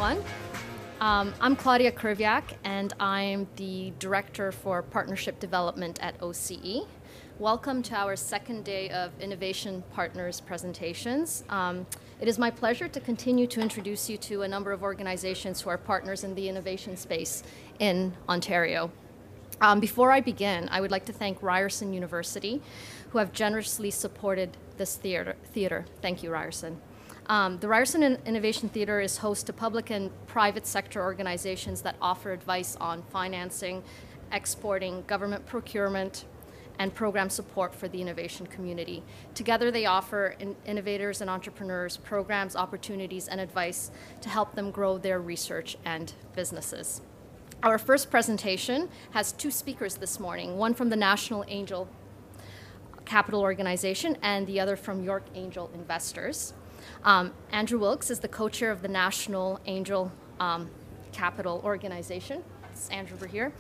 everyone. I'm Claudia Krivyak, and I'm the Director for Partnership Development at OCE. Welcome to our second day of Innovation Partners Presentations. It is my pleasure to continue to introduce you to a number of organizations who are partners in the innovation space in Ontario. Before I begin, I would like to thank Ryerson University, who have generously supported this theater. Thank you, Ryerson. The Ryerson Innovation Theater is host to public and private sector organizations that offer advice on financing, exporting, government procurement, and program support for the innovation community. Together, they offer innovators and entrepreneurs programs, opportunities, and advice to help them grow their research and businesses. Our first presentation has two speakers this morning, one from the National Angel Capital Organization and the other from York Angel Investors. Andrew Wilkes is the co-chair of the National Angel Capital Organization. It's Andrew over here.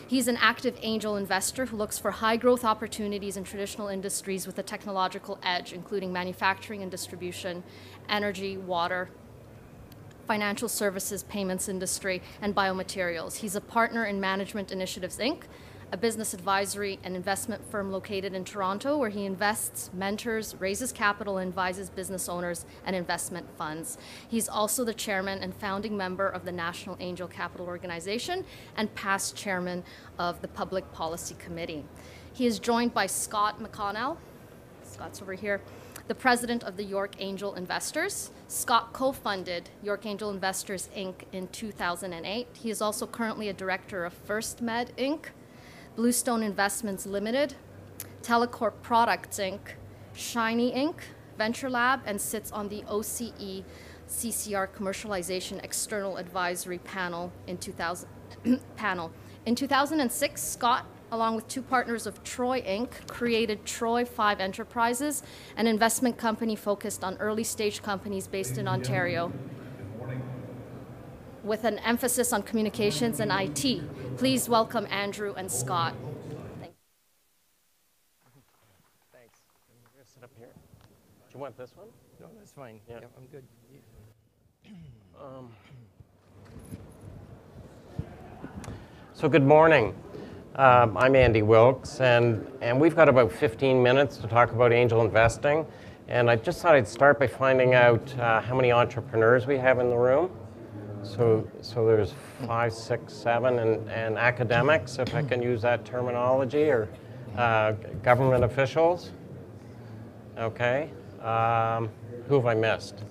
He's an active angel investor who looks for high growth opportunities in traditional industries with a technological edge, including manufacturing and distribution, energy, water, financial services, payments industry, and biomaterials. He's a partner in Management Initiatives, Inc., a business advisory and investment firm located in Toronto, where he invests, mentors, raises capital, and advises business owners and investment funds. He's also the chairman and founding member of the National Angel Capital Organization and past chairman of the Public Policy Committee. He is joined by Scott MacCannell. Scott's over here, the president of the York Angel Investors. Scott co-funded York Angel Investors, Inc. in 2008. He is also currently a director of First Med, Inc., Bluestone Investments Limited, Telecorp Products, Inc., Shiny, Inc., Venture Lab, and sits on the OCE CCR Commercialization External Advisory Panel in 2006, Scott, along with two partners of Troy, Inc., created Troy 5 Enterprises, an investment company focused on early-stage companies based in Ontario, with an emphasis on communications and IT. Please welcome Andrew and Scott. Thanks. I'm going to sit up here. Do you want this one? No, that's fine. Yeah, I'm good. So good morning. I'm Andy Wilkes, and we've got about 15 minutes to talk about angel investing. And I just thought I'd start by finding out how many entrepreneurs we have in the room. So there's 5, 6, 7, and academics, if I can use that terminology, or government officials. Okay. Who have I missed?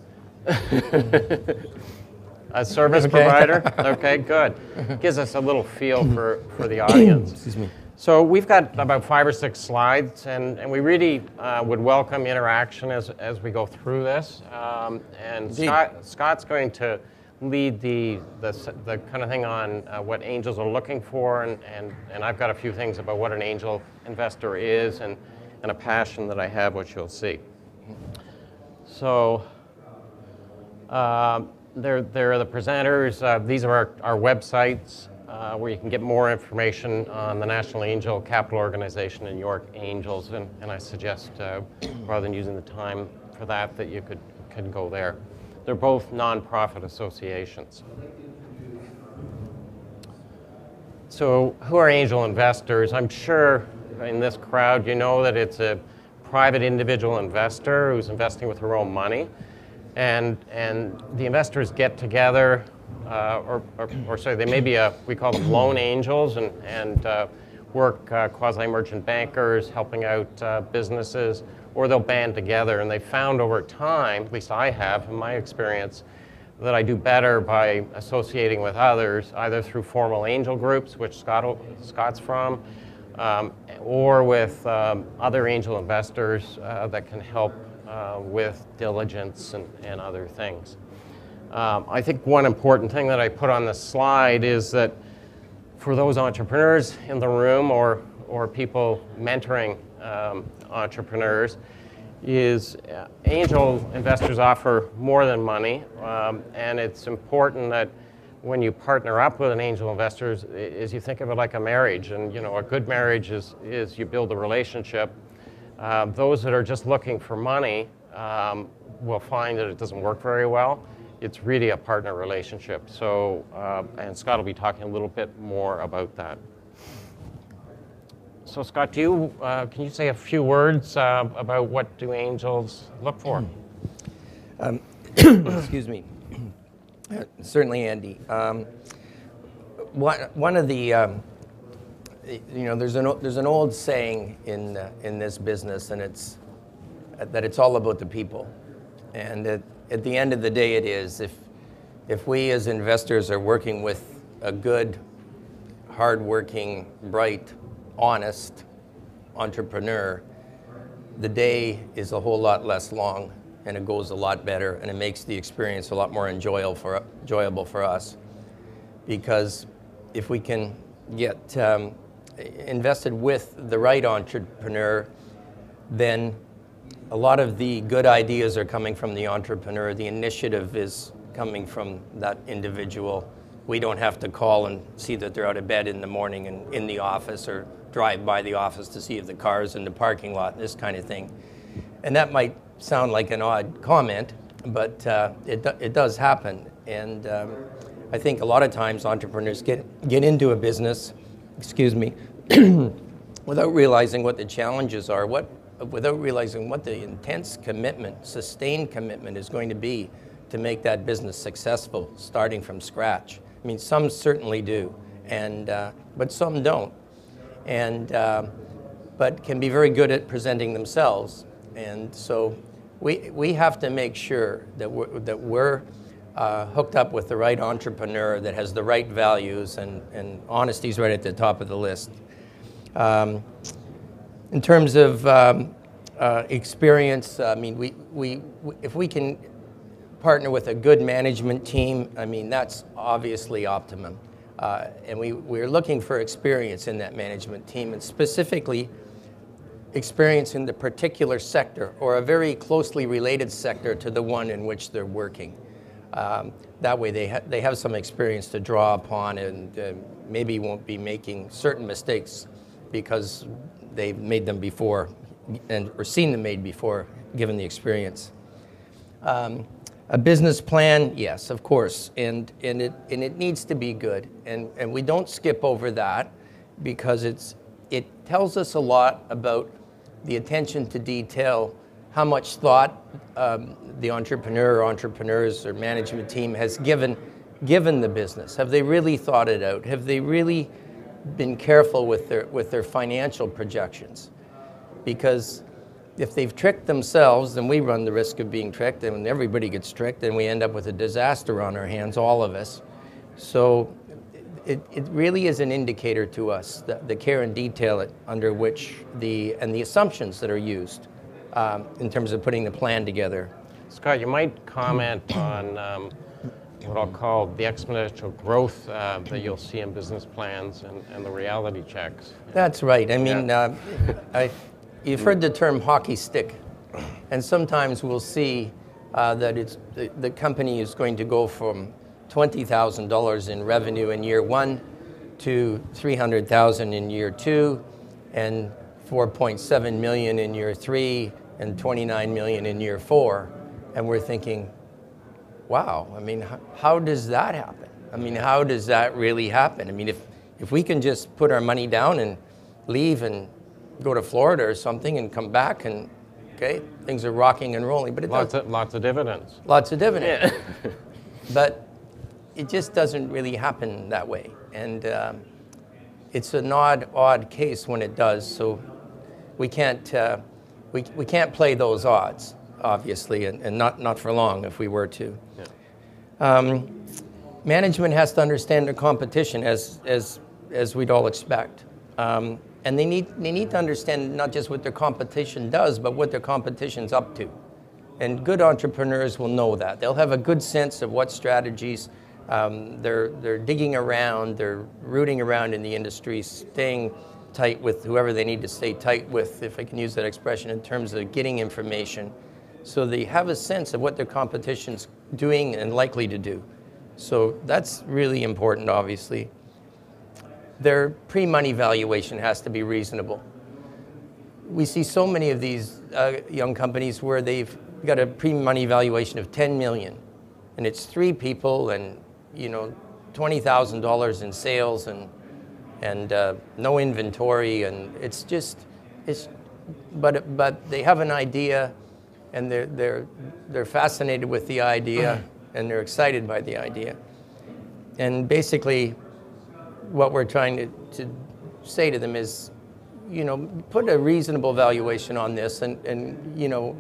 A service provider? Okay, good. Gives us a little feel for the audience. Excuse me. So we've got about 5 or 6 slides, and we really would welcome interaction as we go through this. And Scott's going to lead the kind of thing on what angels are looking for, and I've got a few things about what an angel investor is and a passion that I have, which you'll see. So they're the presenters. These are our websites where you can get more information on the National Angel Capital Organization and York Angels, and I suggest rather than using the time for that you can go there. They're both nonprofit associations. So who are angel investors? I'm sure in this crowd you know that it's a private individual investor who's investing with her own money. And the investors get together, or sorry, they may be we call them loan angels, and work quasi-merchant bankers helping out businesses, or they'll band together. And they found over time, at least I have in my experience, that I do better by associating with others, either through formal angel groups, which Scott's from, or with other angel investors that can help with diligence and other things. I think one important thing that I put on the slide is that for those entrepreneurs in the room or people mentoring entrepreneurs, is angel investors offer more than money, and it's important that when you partner up with an angel investor is you think of it like a marriage, and a good marriage is you build a relationship. Those that are just looking for money will find that it doesn't work very well, it's really a partner relationship. So, and Scott will be talking a little bit more about that. So Scott, can you say a few words about what do angels look for? Excuse me. Certainly, Andy. One of the, there's an old saying in this business, and it's that it's all about the people. And at the end of the day, it is. If we as investors are working with a good, hardworking, bright, honest entrepreneur, the day is a whole lot less long, and it goes a lot better, and it makes the experience a lot more enjoyable for us. Because if we can get invested with the right entrepreneur, then a lot of the good ideas are coming from the entrepreneur. The initiative is coming from that individual. We don't have to call and see that they're out of bed in the morning and in the office, or drive by the office to see if the car's in the parking lot, this kind of thing. And that might sound like an odd comment, but it does happen. And I think a lot of times entrepreneurs get into a business, without realizing what the challenges are, without realizing what the intense commitment, sustained commitment is going to be to make that business successful, starting from scratch. I mean, some certainly do, but some don't, but can be very good at presenting themselves. And so we have to make sure that we're hooked up with the right entrepreneur that has the right values, and honesty is right at the top of the list. In terms of experience, I mean, if we can partner with a good management team, I mean, that's obviously optimum. And we're looking for experience in that management team, and specifically experience in the particular sector, or a very closely related sector to the one in which they're working. That way they have some experience to draw upon, and maybe won't be making certain mistakes because they've made them before, or seen them made before, given the experience. A business plan, yes, of course, and it needs to be good, and we don't skip over that, because it tells us a lot about the attention to detail, how much thought the entrepreneur or entrepreneurs or management team has given the business. Have they really thought it out? Have they really been careful with their financial projections? Because if they've tricked themselves, then we run the risk of being tricked, and when everybody gets tricked, then we end up with a disaster on our hands, all of us. So it really is an indicator to us, the care and detail under which and the assumptions that are used in terms of putting the plan together. Scott, you might comment on what I'll call the exponential growth that you'll see in business plans and the reality checks. That's right. I mean, you've heard the term hockey stick, and sometimes we'll see that the company is going to go from $20,000 in revenue in year one to $300,000 in year two, and $4.7 million in year three, and $29 million in year four. And we're thinking, wow, I mean, how does that happen? I mean, how does that really happen? I mean, if we can just put our money down and leave and go to Florida or something and come back, and okay, things are rocking and rolling, but lots of dividends. Lots of dividends. Yeah. But it just doesn't really happen that way, and it's an odd case when it does. So we can't play those odds, obviously, and not for long if we were to. Yeah. Management has to understand the competition as we'd all expect. And they need to understand not just what their competition does, but what their competition's up to. And good entrepreneurs will know that. They'll have a good sense of what strategies they're digging around, they're rooting around in the industry, staying tight with whoever they need to stay tight with, if I can use that expression, in terms of getting information. So they have a sense of what their competition's doing and likely to do. So that's really important, obviously. Their pre-money valuation has to be reasonable. We see so many of these young companies where they've got a pre-money valuation of $10 million, and it's 3 people and, you know, $20,000 in sales and no inventory, and it's but they have an idea, and they're fascinated with the idea, and they're excited by the idea. And basically, what we're trying to say to them is, you know, put a reasonable valuation on this, and you know,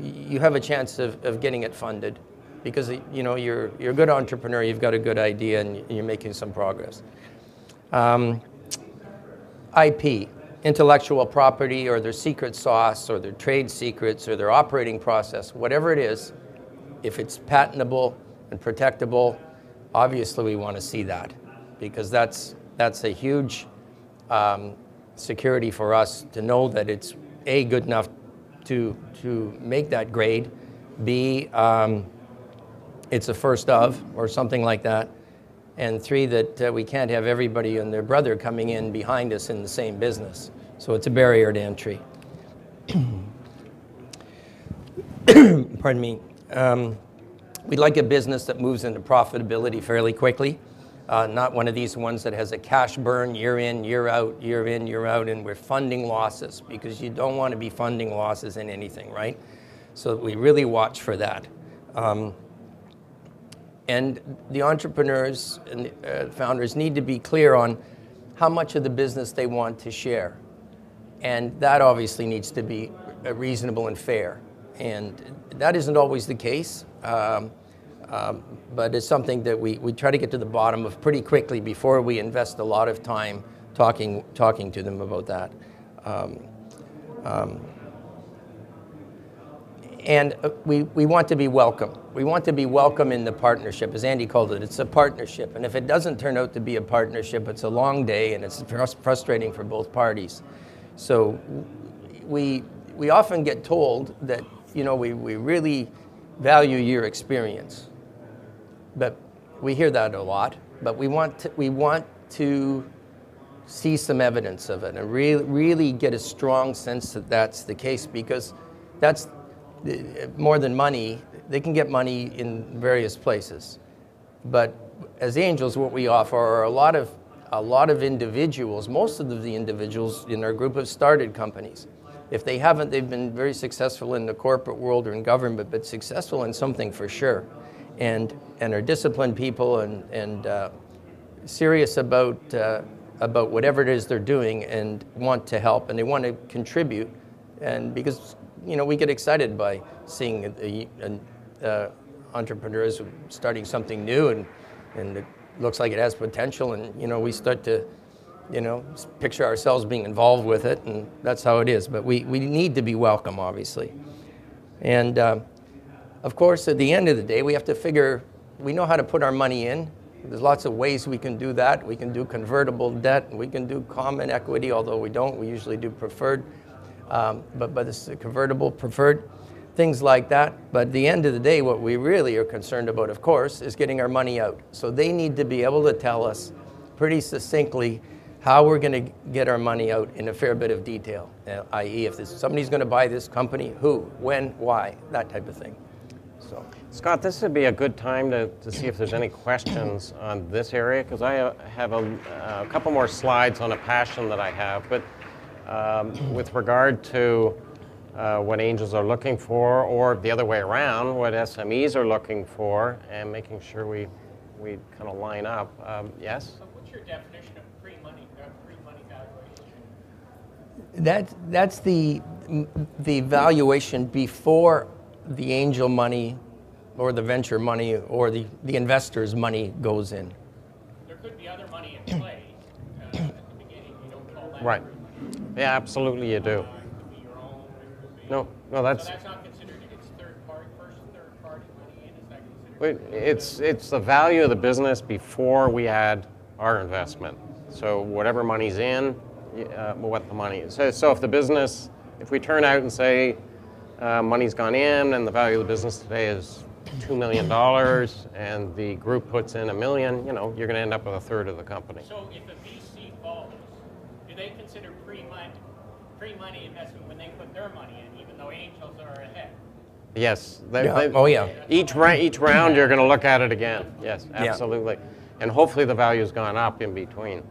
you have a chance of getting it funded, because, you know, you're a good entrepreneur, you've got a good idea, and you're making some progress. IP, intellectual property, or their secret sauce, or their trade secrets, or their operating process, whatever it is, if it's patentable and protectable, obviously we want to see that, because that's a huge security for us to know that it's A, good enough to make that grade, B, it's a first of, or something like that, and 3, that we can't have everybody and their brother coming in behind us in the same business. So it's a barrier to entry. Pardon me. We'd like a business that moves into profitability fairly quickly, not one of these ones that has a cash burn year in, year out, year in, year out, and we're funding losses, because you don't want to be funding losses in anything, right? So we really watch for that. And the entrepreneurs and founders need to be clear on how much of the business they want to share. And that obviously needs to be reasonable and fair. And that isn't always the case, but it's something that we try to get to the bottom of pretty quickly before we invest a lot of time talking to them about that. And we want to be welcome. We want to be welcome in the partnership, as Andy called it. It's a partnership. And if it doesn't turn out to be a partnership, it's a long day, and it's frustrating for both parties. So we often get told that, you know, we really value your experience. But we hear that a lot. But we want to see some evidence of it, and really get a strong sense that that's the case, because that's more than money. They can get money in various places, but as angels, what we offer are a lot of individuals. Most of the individuals in our group have started companies. If they haven't, they've been very successful in the corporate world or in government, but successful in something for sure, and are disciplined people and serious about whatever it is they're doing, and want to help, and they want to contribute, and because, you know, we get excited by seeing entrepreneurs starting something new, and it looks like it has potential, and, you know, we start to, you know, picture ourselves being involved with it, and that's how it is. But we need to be welcome, obviously. And of course, at the end of the day, we have to figure, we know how to put our money in. There's lots of ways we can do that. We can do convertible debt, we can do common equity, although we don't. We usually do preferred. But this is convertible, preferred, things like that. But at the end of the day, what we really are concerned about, of course, is getting our money out. So they need to be able to tell us pretty succinctly how we're going to get our money out in a fair bit of detail, i.e. if somebody's going to buy this company, who, when, why, that type of thing. So, Scott, this would be a good time to see if there's any questions on this area, because I have a couple more slides on a passion that I have. But with regard to what angels are looking for, or the other way around, what SMEs are looking for, and making sure we kind of line up. Yes? So what's your definition of pre-money valuation? That's the valuation before the angel money or the venture money or the investor's money goes in. There could be other money in play at the beginning. You don't call that. Right. Yeah, absolutely you do. It could be your own. It could be, No, that's... So that's not considered, it's first third-party money in, is that considered? It's the value of the business before we add our investment. So whatever money's in, what the money is. So if the business, if we turn out and say money's gone in and the value of the business today is $2 million and the group puts in $1 million, you know, you're going to end up with a third of the company. So if a VC follows, do they consider pre-money investment when they put their money in, even though angels are ahead? Yes. Oh, yeah. Each round, you're going to look at it again. Yes, absolutely. And hopefully the value's gone up in between.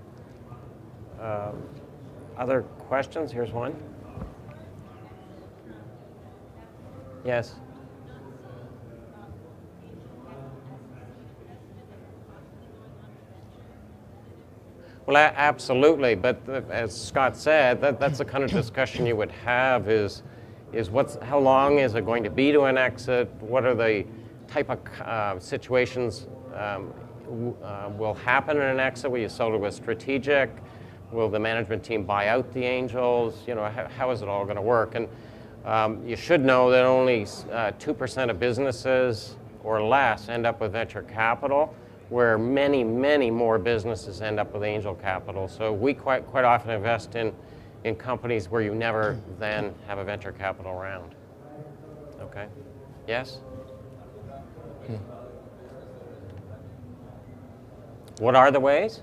Other questions? Here's one. Yes. Well, absolutely. But as Scott said, that's the kind of discussion you would have is how long is it going to be to an exit? What are the type of situations will happen in an exit? Will you sell to a strategic? Will the management team buy out the angels? You know, how is it all going to work? And you should know that only 2% of businesses or less end up with venture capital, where many, many more businesses end up with angel capital. So we quite often invest in companies where you never then have a venture capital round. Okay. Yes? What are the ways?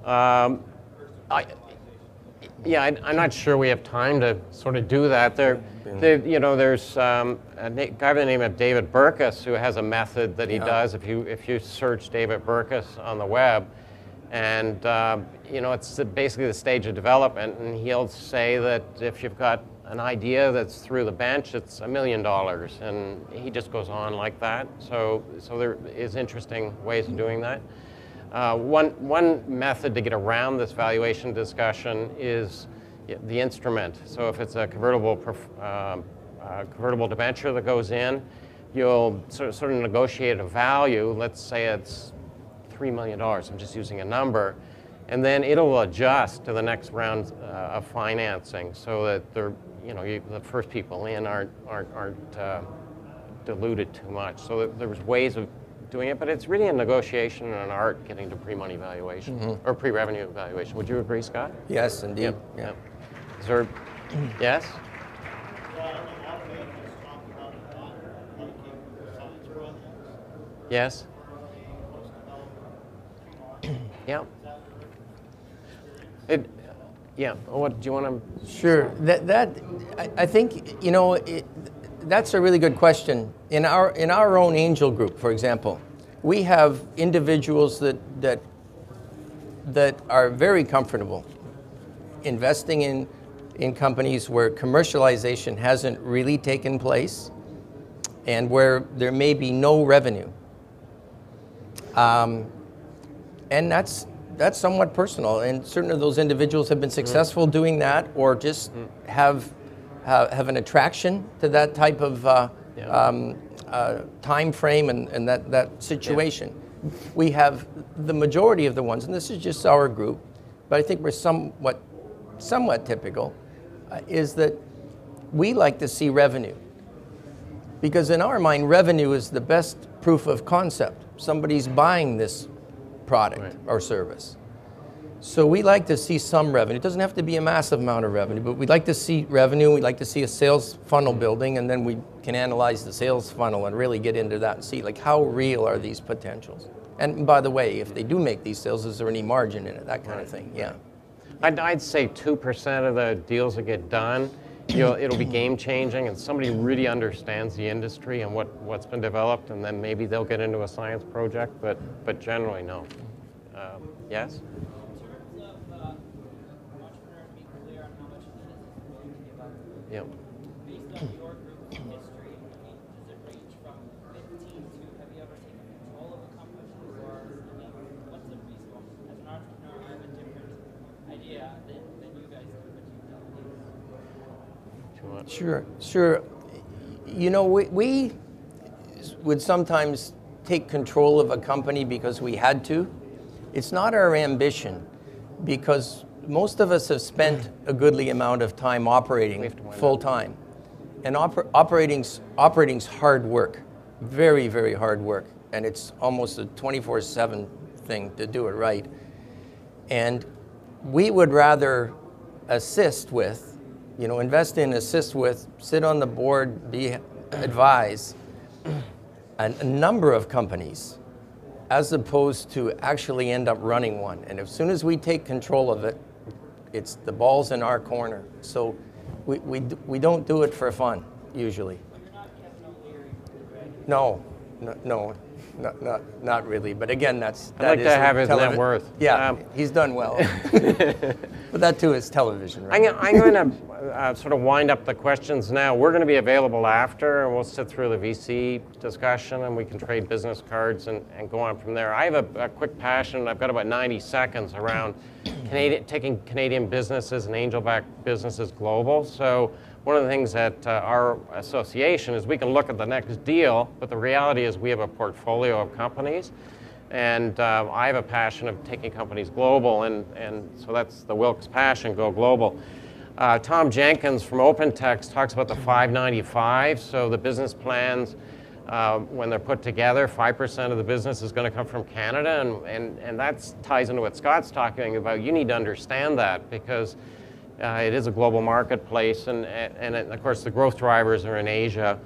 I'm not sure we have time to sort of do that. There's a guy by the name of David Burkus who has a method that he does. If you search David Burkus on the web, and it's basically the stage of development, and he'll say that if you've got an idea that's through the bench, it's $1 million, and he just goes on like that. So there is interesting ways of doing that. One method to get around this valuation discussion is the instrument. So if it's a convertible debenture that goes in, you'll sort of negotiate a value. Let's say it's $3 million. I'm just using a number, and then it'll adjust to the next round of financing, so that the first people in aren't diluted too much. So there's ways of doing it, but it's really a negotiation and an art getting to pre-money valuation or pre-revenue valuation. Would you agree, Scott? Yes, indeed. Yeah. Is there? Yes. Yes. Yeah. What do you want to? Sure. I think that's a really good question. In our own angel group, for example, we have individuals that are very comfortable investing in companies where commercialization hasn't really taken place and where there may be no revenue. And that's somewhat personal, and certain of those individuals have been successful doing that, or just have an attraction to that type of time frame and that situation. Yeah. We have the majority of the ones, and this is just our group, but I think we're somewhat typical, is that we like to see revenue. Because in our mind, revenue is the best proof of concept. Somebody's buying this product or service. So we like to see some revenue. It doesn't have to be a massive amount of revenue, but we'd like to see revenue. We'd like to see a sales funnel building, and then we can analyze the sales funnel and really get into that and see, like, how real are these potentials? And by the way, if they do make these sales, is there any margin in it? That kind of thing, yeah. I'd say 2% of the deals that get done, it'll be game changing, and somebody really understands the industry and what's been developed, and then maybe they'll get into a science project, but generally no. Yes? Yep. Based on your group's history, does it range from 15 to, have you ever taken control of a company, or what's the reasonable? As an entrepreneur, I have a different idea than you guys do, but Sure. We would sometimes take control of a company because we had to. It's not our ambition, because most of us have spent a goodly amount of time operating full time, and operating's hard work, very, very hard work, and it's almost a 24/7 thing to do it right. And we would rather assist with, invest in, assist with, sit on the board, advise a number of companies, as opposed to actually end up running one. And as soon as we take control of it, it's the ball's in our corner. So we don't do it for fun, usually. you're not kept No, not really. But again, I'd like to have his net worth. Yeah, he's done well. But that too is television, right? I'm going to sort of wind up the questions now. We're going to be available after, and we'll sit through the VC discussion, and we can trade business cards and go on from there. I have a quick passion. I've got about 90 seconds around taking Canadian businesses and angel-backed businesses global. So one of the things at our association is we can look at the next deal, but the reality is we have a portfolio of companies. And I have a passion of taking companies global, and so that's the Wilkes passion, go global. Tom Jenkins from OpenText talks about the 595. So the business plans, when they're put together, 5% of the business is going to come from Canada, and that ties into what Scott's talking about. You need to understand that because it is a global marketplace, and of course the growth drivers are in Asia.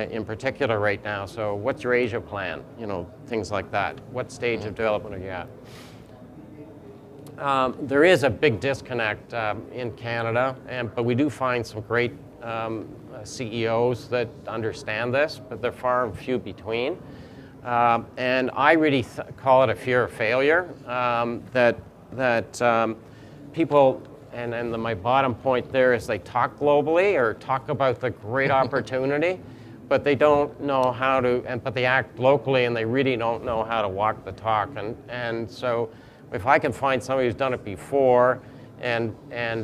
In particular right now. So what's your Asia plan? You know, things like that. What stage of development are you at? There is a big disconnect in Canada, but we do find some great CEOs that understand this, but they're far and few between. And I really call it a fear of failure, that people, and my bottom point there is they talk globally or talk about the great opportunity, but they don't know how to, but they act locally and they really don't know how to walk the talk. And so if I can find somebody who's done it before, and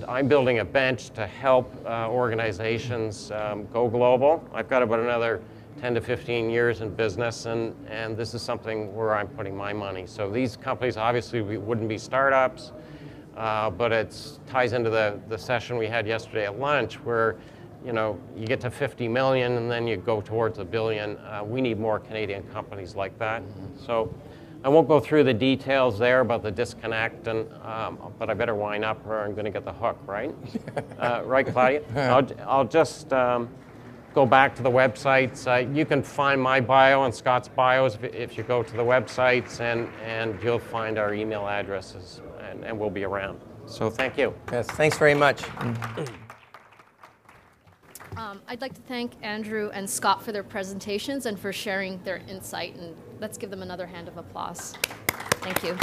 I'm building a bench to help organizations go global. I've got about another 10 to 15 years in business, and this is something where I'm putting my money. So these companies obviously wouldn't be startups, but it ties into the session we had yesterday at lunch where you get to 50 million and then you go towards $1 billion. We need more Canadian companies like that. So I won't go through the details there about the disconnect, but I better wind up or I'm going to get the hook, right? Right, Claudia? I'll just go back to the websites. You can find my bio and Scott's bios if you go to the websites, and you'll find our email addresses, and we'll be around. So thank you. Yes, thanks very much. I'd like to thank Andrew and Scott for their presentations and for sharing their insight, and let's give them another hand of applause. Thank you.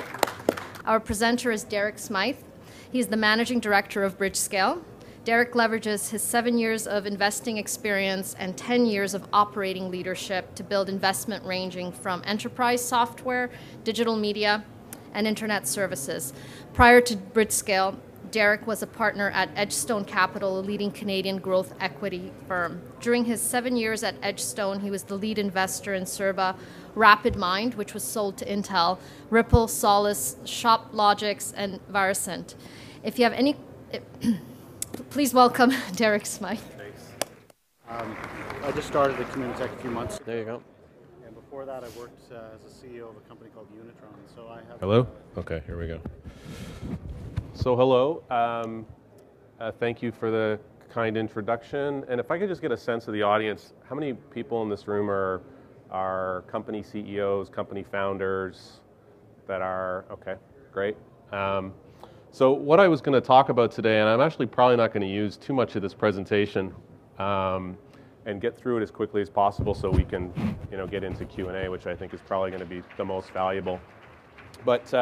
Our presenter is Derek Smyth. He's the Managing Director of Bridgescale. Derek leverages his 7 years of investing experience and 10 years of operating leadership to build investment ranging from enterprise software, digital media, and internet services. Prior to Bridgescale, Derek was a partner at Edgestone Capital, a leading Canadian growth equity firm. During his 7 years at Edgestone, he was the lead investor in Serba, RapidMind, which was sold to Intel, Ripple, Solace, ShopLogix, and Varicent. If you have any, please welcome Derek Smyth. Thanks. I just started at Communitech a few months ago. There you go. And before that, I worked as a CEO of a company called Unitron. So I have. Hello? Okay, here we go. So hello, thank you for the kind introduction. And if I could just get a sense of the audience, how many people in this room are company CEOs, company founders that are, okay, great. So what I was going to talk about today, and I'm actually probably not going to use too much of this presentation and get through it as quickly as possible so we can get into Q&A, which I think is probably going to be the most valuable. But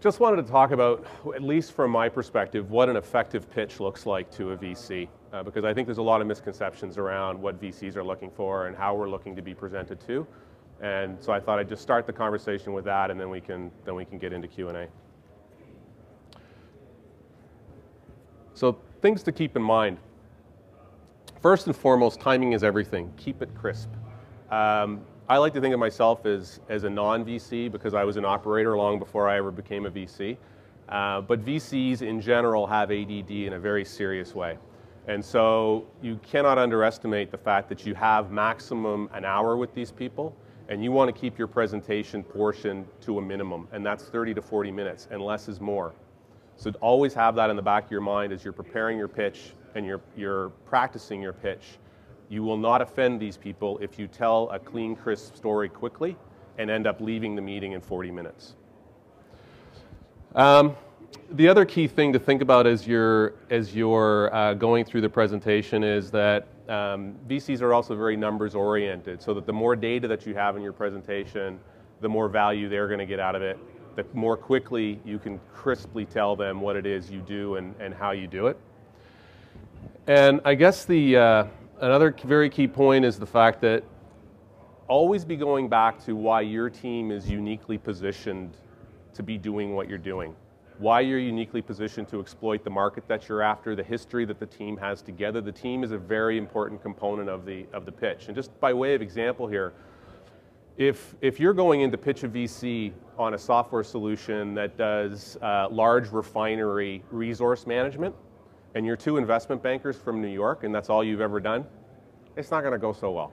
just wanted to talk about, at least from my perspective, what an effective pitch looks like to a VC, because I think there's a lot of misconceptions around what VCs are looking for and how we're looking to be presented to. And so I thought I'd just start the conversation with that, and then we can get into Q&A. So things to keep in mind. First and foremost, timing is everything. Keep it crisp. I like to think of myself as a non-VC because I was an operator long before I ever became a VC. But VCs in general have ADD in a very serious way. And so you cannot underestimate the fact that you have maximum an hour with these people, and you want to keep your presentation portion to a minimum, and that's 30 to 40 minutes, and less is more. So always have that in the back of your mind as you're preparing your pitch and you're practicing your pitch. You will not offend these people if you tell a clean, crisp story quickly and end up leaving the meeting in 40 minutes. The other key thing to think about as you're going through the presentation is that VCs are also very numbers oriented, so that the more data that you have in your presentation, the more value they're going to get out of it, the more quickly you can crisply tell them what it is you do and how you do it. And I guess another very key point is the fact that always be going back to why your team is uniquely positioned to be doing what you're doing. Why you're uniquely positioned to exploit the market that you're after, the history that the team has together. The team is a very important component of the pitch. And just by way of example here, if you're going in to pitch a VC on a software solution that does large refinery resource management, and you're two investment bankers from New York, and that's all you've ever done, it's not going to go so well.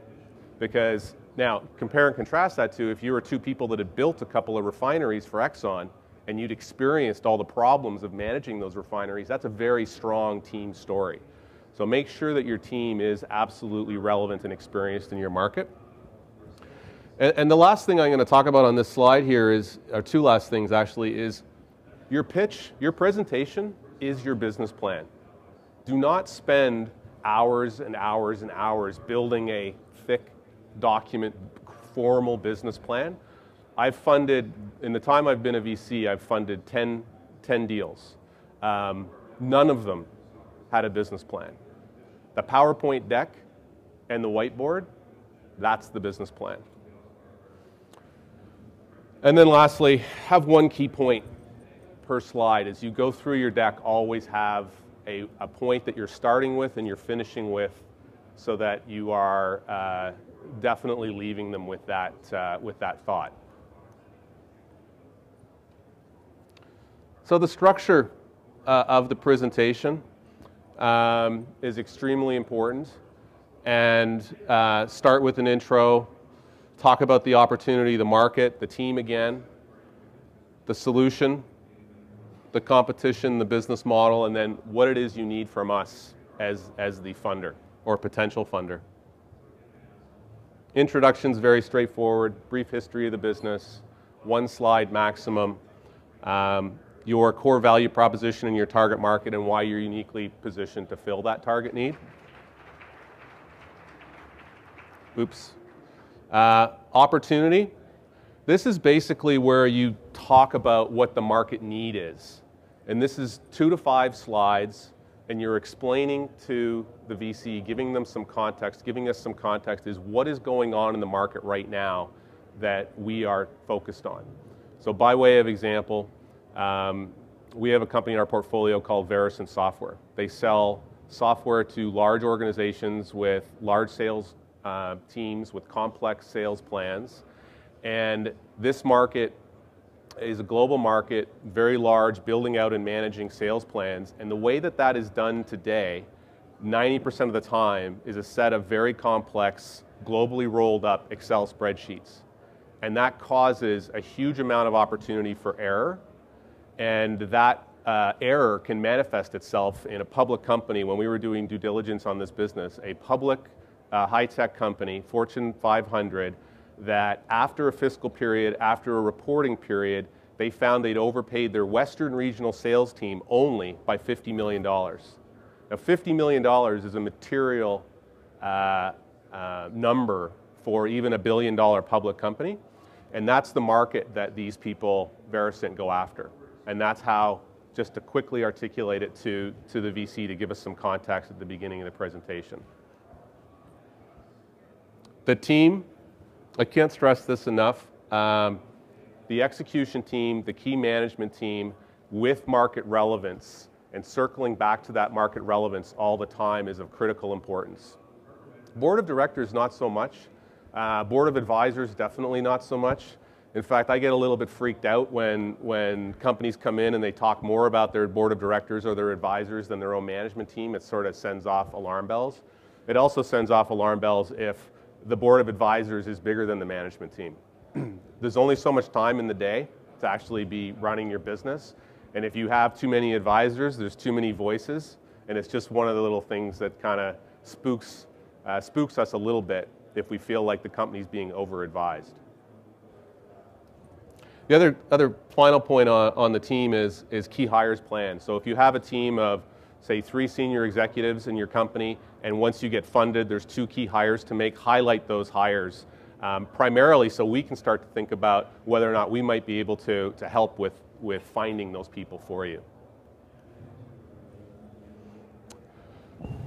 Because now, compare and contrast that to if you were two people that had built a couple of refineries for Exxon, and you'd experienced all the problems of managing those refineries, that's a very strong team story. So make sure that your team is absolutely relevant and experienced in your market. And the last thing I'm going to talk about on this slide here is, or two last things actually, is your pitch, your presentation is your business plan. Do not spend hours and hours and hours building a thick document, formal business plan. I've funded, in the time I've been a VC, I've funded 10 deals. None of them had a business plan. The PowerPoint deck and the whiteboard, that's the business plan. And then lastly, have one key point per slide. As you go through your deck, always have a point that you're starting with and you're finishing with, so that you are definitely leaving them with that thought. So the structure of the presentation is extremely important, and start with an intro, talk about the opportunity, the market, the team again, the solution, the competition, the business model, and then what it is you need from us as the funder or potential funder. Introduction's very straightforward, brief history of the business, one slide maximum, your core value proposition in your target market and why you're uniquely positioned to fill that target need. Oops. Opportunity. This is basically where you talk about what the market need is. And this is 2 to 5 slides, and you're explaining to the VC, giving them some context, giving us some context is what is going on in the market right now that we are focused on. So by way of example, we have a company in our portfolio called Verison Software. They sell software to large organizations with large sales teams with complex sales plans. And this market is a global market, very large, building out and managing sales plans. And the way that that is done today, 90% of the time, is a set of very complex, globally rolled up Excel spreadsheets. And that causes a huge amount of opportunity for error. And that error can manifest itself in a public company. When we were doing due diligence on this business, a public high-tech company, Fortune 500, that after a fiscal period, after a reporting period, they found they'd overpaid their Western regional sales team only by $50 million. Now, $50 million is a material number for even $1 billion public company, and that's the market that these people, Verison, go after. And that's how, just to quickly articulate it to the VC to give us some context at the beginning of the presentation. The team, I can't stress this enough, the execution team, the key management team with market relevance and circling back to that market relevance all the time is of critical importance. Board of directors, not so much. Board of advisors, definitely not so much. In fact, I get a little bit freaked out when companies come in and they talk more about their board of directors or their advisors than their own management team. It sort of sends off alarm bells. It also sends off alarm bells if the board of advisors is bigger than the management team. There's only so much time in the day to actually be running your business. And if you have too many advisors, there's too many voices. And it's just one of the little things that kind of spooks us a little bit if we feel like the company's being over-advised. The other final point on the team is key hires plan. So if you have a team of, say, 3 senior executives in your company, and once you get funded, there's 2 key hires to make, highlight those hires, primarily so we can start to think about whether or not we might be able to help with finding those people for you.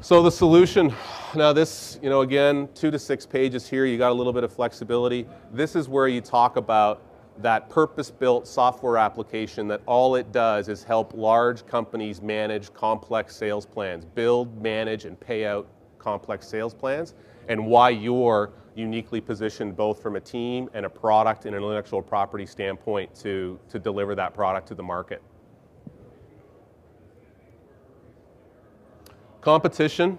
So the solution, now this, again, 2 to 6 pages here, you got a little bit of flexibility. This is where you talk about that purpose-built software application that all it does is help large companies manage complex sales plans, build, manage, and pay out complex sales plans, and why you're uniquely positioned both from a team and a product and an intellectual property standpoint to deliver that product to the market. Competition.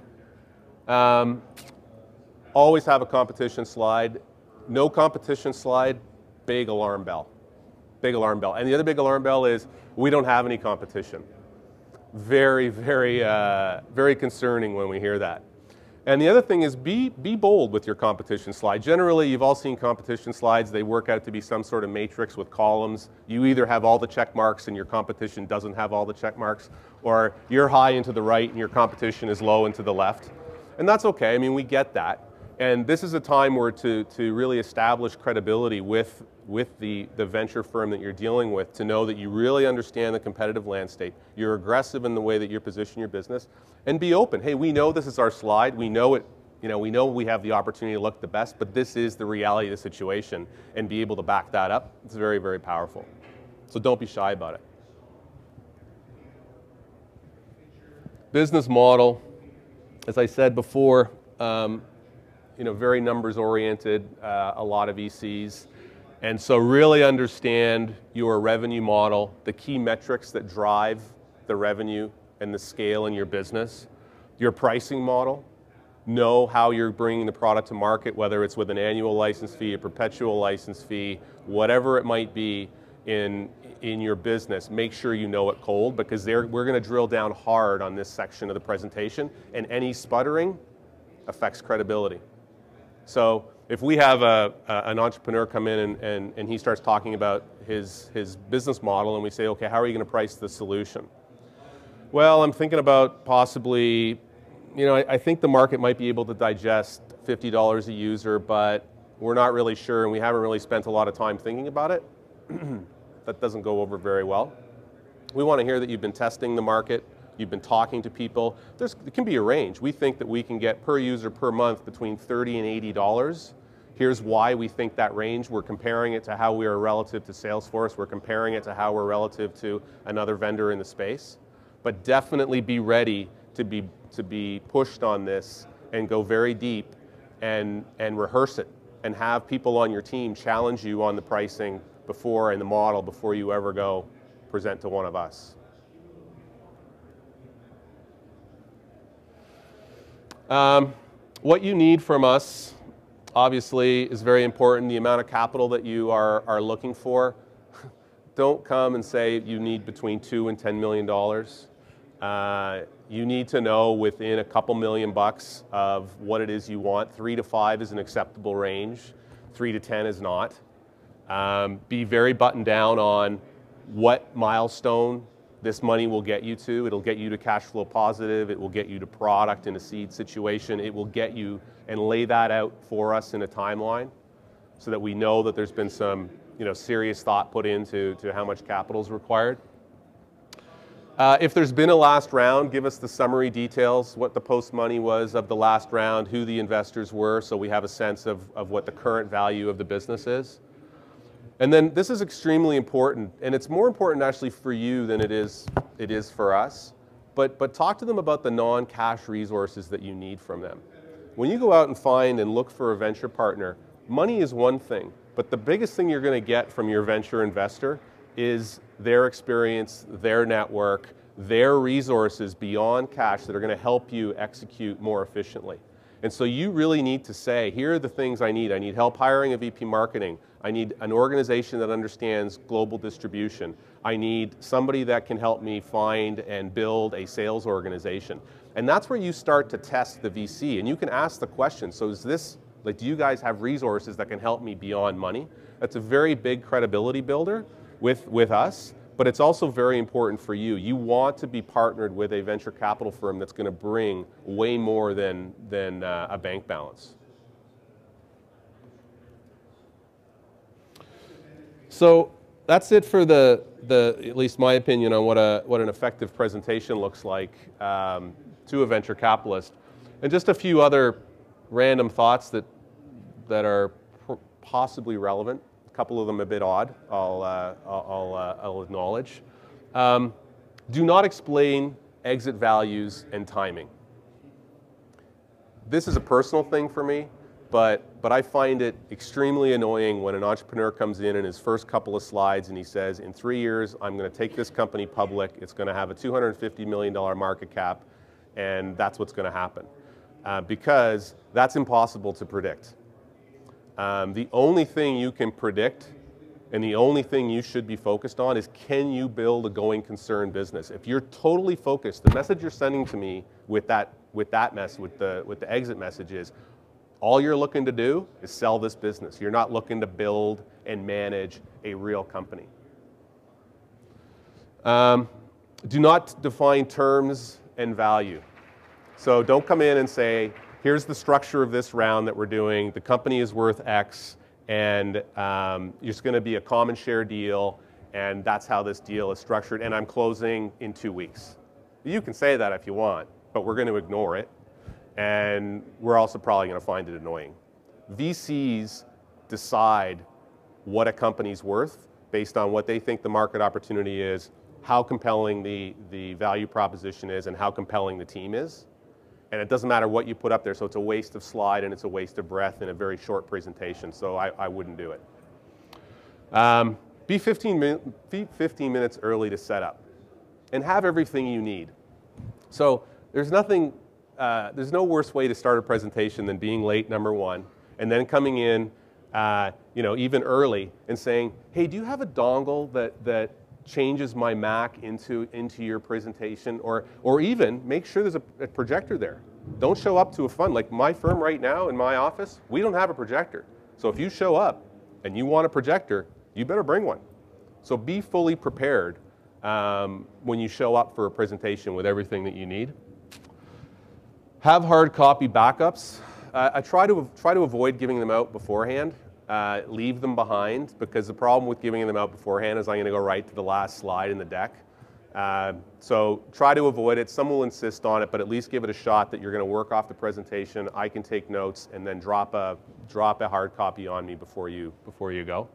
Always have a competition slide. No competition slide, big alarm bell. Big alarm bell. And the other big alarm bell is we don't have any competition. Very, very, very concerning when we hear that. And the other thing is be bold with your competition slide. Generally, you've all seen competition slides. They work out to be some sort of matrix with columns. You either have all the check marks and your competition doesn't have all the check marks, or you're high and to the right and your competition is low and to the left. And that's okay. I mean, we get that. And this is a time where to really establish credibility with the venture firm that you're dealing with, to know that you really understand the competitive landscape, you're aggressive in the way that you position your business, and be open. Hey, we know this is our slide, we know it, we know we have the opportunity to look the best, but this is the reality of the situation, and be able to back that up. It's very, very powerful. So don't be shy about it. Business model, as I said before, very numbers oriented, a lot of VCs. And so really understand your revenue model, the key metrics that drive the revenue and the scale in your business, your pricing model, know how you're bringing the product to market, whether it's with an annual license fee, a perpetual license fee, whatever it might be in your business. Make sure you know it cold, because we're going to drill down hard on this section of the presentation, and any sputtering affects credibility. So if we have an entrepreneur come in and he starts talking about his business model, and we say, okay, how are you going to price the solution? Well, I'm thinking about possibly, I think the market might be able to digest $50 a user, but we're not really sure, and we haven't really spent a lot of time thinking about it. That doesn't go over very well. We want to hear that you've been testing the market, you've been talking to people. It can be a range. We think that we can get per user per month between $30 and $80. Here's why we think that range. We're comparing it to how we are relative to Salesforce. We're comparing it to how we're relative to another vendor in the space. But definitely be ready to be pushed on this and go very deep and rehearse it, and have people on your team challenge you on the pricing before and the model before you ever go present to one of us. What you need from us, obviously, is very important. The amount of capital that you are looking for. Don't come and say you need between $2 and $10 million. You need to know within a couple $1,000,000 of what it is you want. 3 to 5 is an acceptable range. 3 to 10 is not. Be very buttoned down on what milestone this money will get you to. It'll get you to cash flow positive. It will get you to product in a seed situation. It will get you, and lay that out for us in a timeline so that we know that there's been some serious thought put into how much capital is required. If there's been a last round, give us the summary details, what the post money was of the last round, who the investors were, so we have a sense of what the current value of the business is. And then this is extremely important, and it's more important actually for you than it is for us. But talk to them about the non-cash resources that you need from them. When you go out and find and look for a venture partner, money is one thing, but the biggest thing you're going to get from your venture investor is their experience, their network, their resources beyond cash that are going to help you execute more efficiently. And so you really need to say, here are the things I need. I need help hiring a VP marketing. I need an organization that understands global distribution. I need somebody that can help me find and build a sales organization. And that's where you start to test the VC. And you can ask the question, so is this Like, do you guys have resources that can help me beyond money? That's a very big credibility builder with us, but it's also very important for you. You want to be partnered with a venture capital firm that's going to bring way more than a bank balance. So that's it for at least my opinion on what an effective presentation looks like to a venture capitalist. And just a few other random thoughts that are possibly relevant. A couple of them a bit odd, I'll acknowledge. Do not explain exit values and timing. This is a personal thing for me, but I find it extremely annoying when an entrepreneur comes in his first couple of slides and he says, in 3 years, I'm going to take this company public. It's going to have a $250 million market cap, and that's what's going to happen. Because that's impossible to predict. The only thing you can predict and the only thing you should be focused on is, can you build a going concern business? If you're totally focused, the message you're sending to me with the exit message is, all you're looking to do is sell this business. You're not looking to build and manage a real company. Do not define terms and value. So don't come in and say, here's the structure of this round that we're doing. The company is worth X, and it's going to be a common share deal, and that's how this deal is structured, and I'm closing in 2 weeks. You can say that if you want, but we're going to ignore it, and we're also probably going to find it annoying. VCs decide what a company's worth based on what they think the market opportunity is, how compelling the value proposition is, and how compelling the team is. And it doesn't matter what you put up there, so it's a waste of slide and it's a waste of breath in a very short presentation, so I wouldn't do it. Be 15 minutes early to set up and have everything you need. So there's no worse way to start a presentation than being late, number one, and then coming in even early and saying, hey, do you have a dongle that changes my Mac into your presentation, or even make sure there's a projector there. Don't show up to a fund. Like my firm right now in my office, we don't have a projector. So if you show up and you want a projector, you better bring one. So be fully prepared when you show up for a presentation with everything that you need. Have hard copy backups. I try to avoid giving them out beforehand. Leave them behind, because the problem with giving them out beforehand is I'm going to go right to the last slide in the deck. So try to avoid it. Some will insist on it, but at least give it a shot that you're going to work off the presentation. I can take notes and then drop a hard copy on me before you go.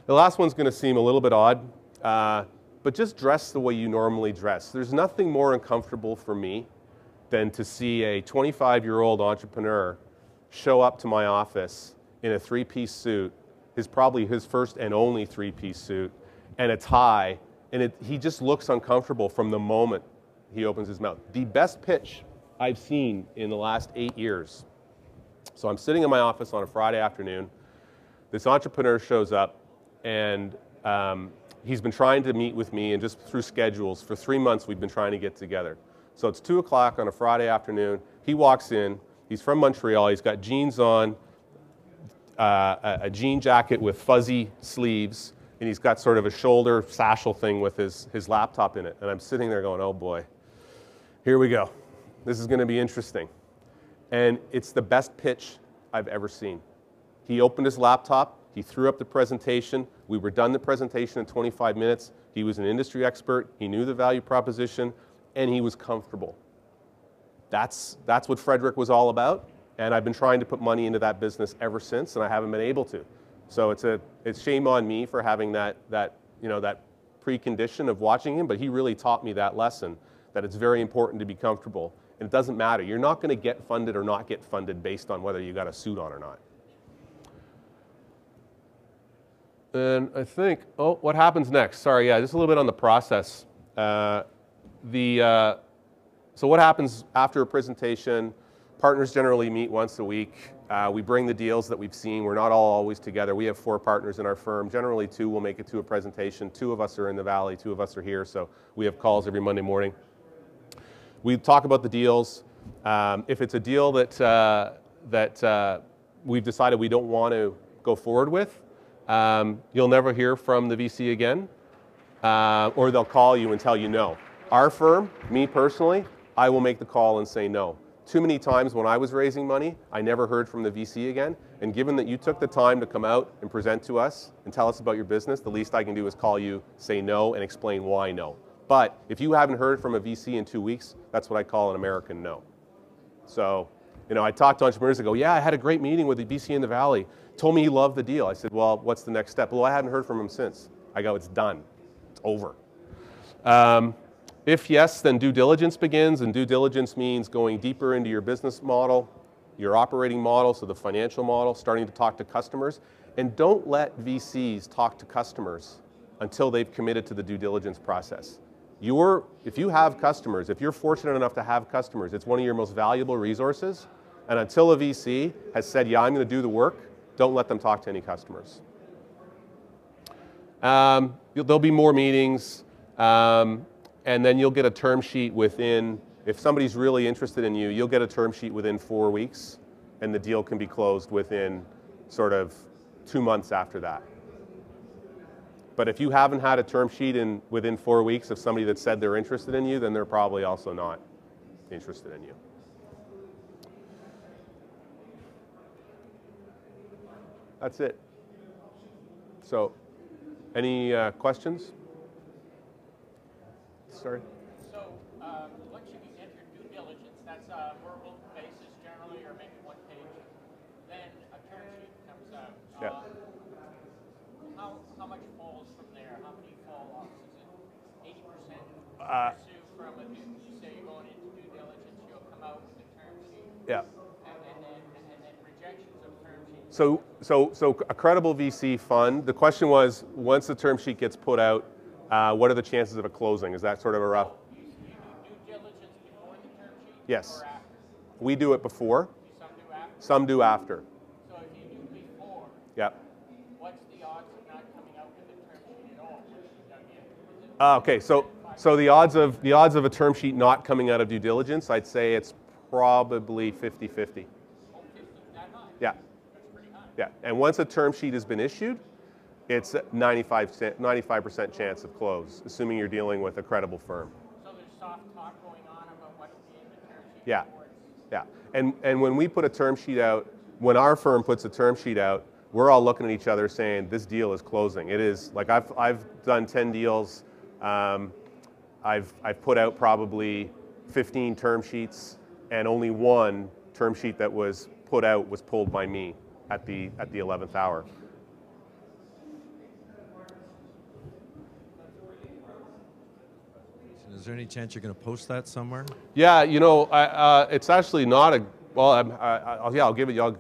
The last one's going to seem a little bit odd, but just dress the way you normally dress. There's nothing more uncomfortable for me than to see a 25-year-old entrepreneur show up to my office in a three-piece suit, probably his first and only three-piece suit, and a tie, and he just looks uncomfortable from the moment he opens his mouth. The best pitch I've seen in the last 8 years. So I'm sitting in my office on a Friday afternoon. This entrepreneur shows up, and he's been trying to meet with me, and just through schedules, for 3 months we've been trying to get together. So it's 2 o'clock on a Friday afternoon. He walks in. He's from Montreal. He's got jeans on, a jean jacket with fuzzy sleeves, and he's got sort of a shoulder satchel thing with his laptop in it. And I'm sitting there going, oh boy, here we go. This is going to be interesting. And it's the best pitch I've ever seen. He opened his laptop. He threw up the presentation. We were done the presentation in 25 minutes. He was an industry expert. He knew the value proposition, and he was comfortable. That's what Frederick was all about. And I've been trying to put money into that business ever since, and I haven't been able to. So it's shame on me for having that precondition of watching him, but he really taught me that lesson, that it's very important to be comfortable. And it doesn't matter. You're not going to get funded or not get funded based on whether you got a suit on or not. And I think, what happens next? Sorry, yeah, just a little bit on the process. So what happens after a presentation? Partners generally meet once a week. We bring the deals that we've seen. We're not all always together. We have 4 partners in our firm. Generally 2 will make it to a presentation. 2 of us are in the valley, 2 of us are here, so we have calls every Monday morning. We talk about the deals. If it's a deal that we've decided we don't want to go forward with, you'll never hear from the VC again, or they'll call you and tell you no. Our firm, me personally, I will make the call and say no. Too many times when I was raising money, I never heard from the VC again, and given that you took the time to come out and present to us and tell us about your business, the least I can do is call you, say no, and explain why no. But if you haven't heard from a VC in 2 weeks, that's what I call an American no. So, I talked to entrepreneurs that go, yeah, I had a great meeting with the VC in the Valley. Told me he loved the deal. I said, well, what's the next step? Well, I haven't heard from him since. I go, it's done. It's over. If yes, then due diligence begins, and due diligence means going deeper into your business model, your operating model, so the financial model, starting to talk to customers. And don't let VCs talk to customers until they've committed to the due diligence process. If you have customers, if you're fortunate enough to have customers, it's one of your most valuable resources. And until a VC has said, yeah, I'm going to do the work, don't let them talk to any customers. There'll be more meetings, and then you'll get a term sheet within, if somebody's really interested in you, you'll get a term sheet within 4 weeks, and the deal can be closed within sort of 2 months after that. But if you haven't had a term sheet within 4 weeks of somebody that said they're interested in you, then they're probably also not interested in you. That's it. So, any questions? Sorry. So, once you enter due diligence, that's a verbal basis generally, or maybe 1 page. Then a term sheet comes out. Yeah. How much falls from there? How many fall offs? Is it 80% pursue from a you say you're going into due diligence, you'll come out with a term sheet. Yeah. And then rejections of term sheets. So a credible VC fund. The question was, once the term sheet gets put out, what are the chances of it closing? Is that sort of a rough? You do due diligence before the term sheet? Yes. Or after? We do it before. Some do after? Some do after. So if you do before, Yeah. what's the odds of not coming out with a term sheet at all? Once you've done it? Okay, so the odds of a term sheet not coming out of due diligence, I'd say it's probably 50-50. Oh, 50, that high? Yeah. That's pretty high. Yeah. And once a term sheet has been issued, it's 95% chance of close, assuming you're dealing with a credible firm. So there's soft talk going on about what'll be in the term sheet? Yeah. before it's- Yeah. And when we put a term sheet out, when our firm puts a term sheet out, we're all looking at each other saying, this deal is closing. It is, like I've done 10 deals. I've put out probably 15 term sheets, and only one term sheet that was put out was pulled by me at the 11th hour. Is there any chance you're going to post that somewhere? Yeah, it's actually not a. Well, I'll give it.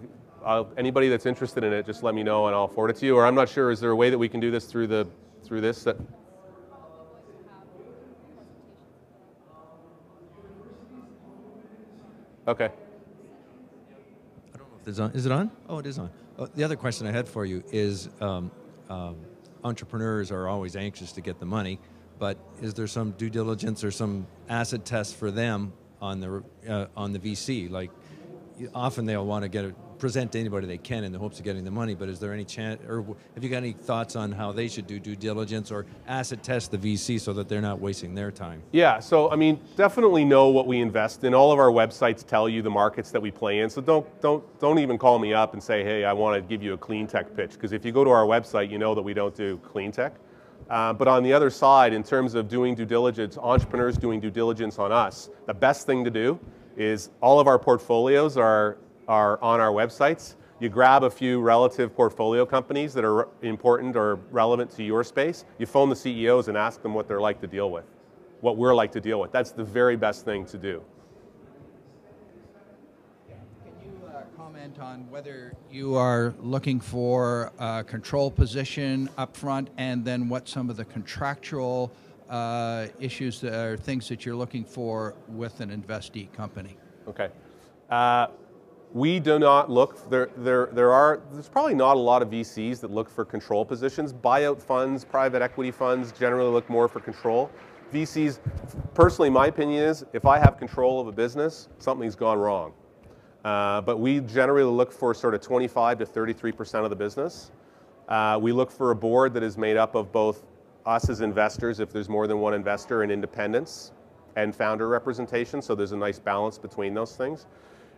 Anybody that's interested in it, just let me know and I'll forward it to you. Or I'm not sure. Is there a way that we can do this through this? That. Okay. I don't know if it's on. Is it on? Oh, it is on. The other question I had for you is, entrepreneurs are always anxious to get the money, but is there some due diligence or some acid test for them on the VC? Like, often they'll want to present to anybody they can in the hopes of getting the money, but is there any chance, or have you got any thoughts on how they should do due diligence or acid test the VC so that they're not wasting their time? Yeah, so I mean, definitely know what we invest in. All of our websites tell you the markets that we play in, so don't even call me up and say, hey, I want to give you a clean tech pitch, because if you go to our website, you know that we don't do clean tech. But on the other side, in terms of doing due diligence, entrepreneurs doing due diligence on us, the best thing to do is all of our portfolios are on our websites. You grab a few relative portfolio companies that are important or relevant to your space. You phone the CEOs and ask them what they're like to deal with, what we're like to deal with. That's the very best thing to do. Can you comment on whether you are looking for a control position up front, and then what some of the contractual issues or things that you're looking for with an investee company? Okay. We do not look, there's probably not a lot of VCs that look for control positions. Buyout funds, private equity funds generally look more for control. VCs, personally, my opinion is, if I have control of a business, something's gone wrong. but we generally look for sort of 25 to 33% of the business. We look for a board that is made up of both us as investors, if there's more than one investor, and independents, and founder representation, so there's a nice balance between those things.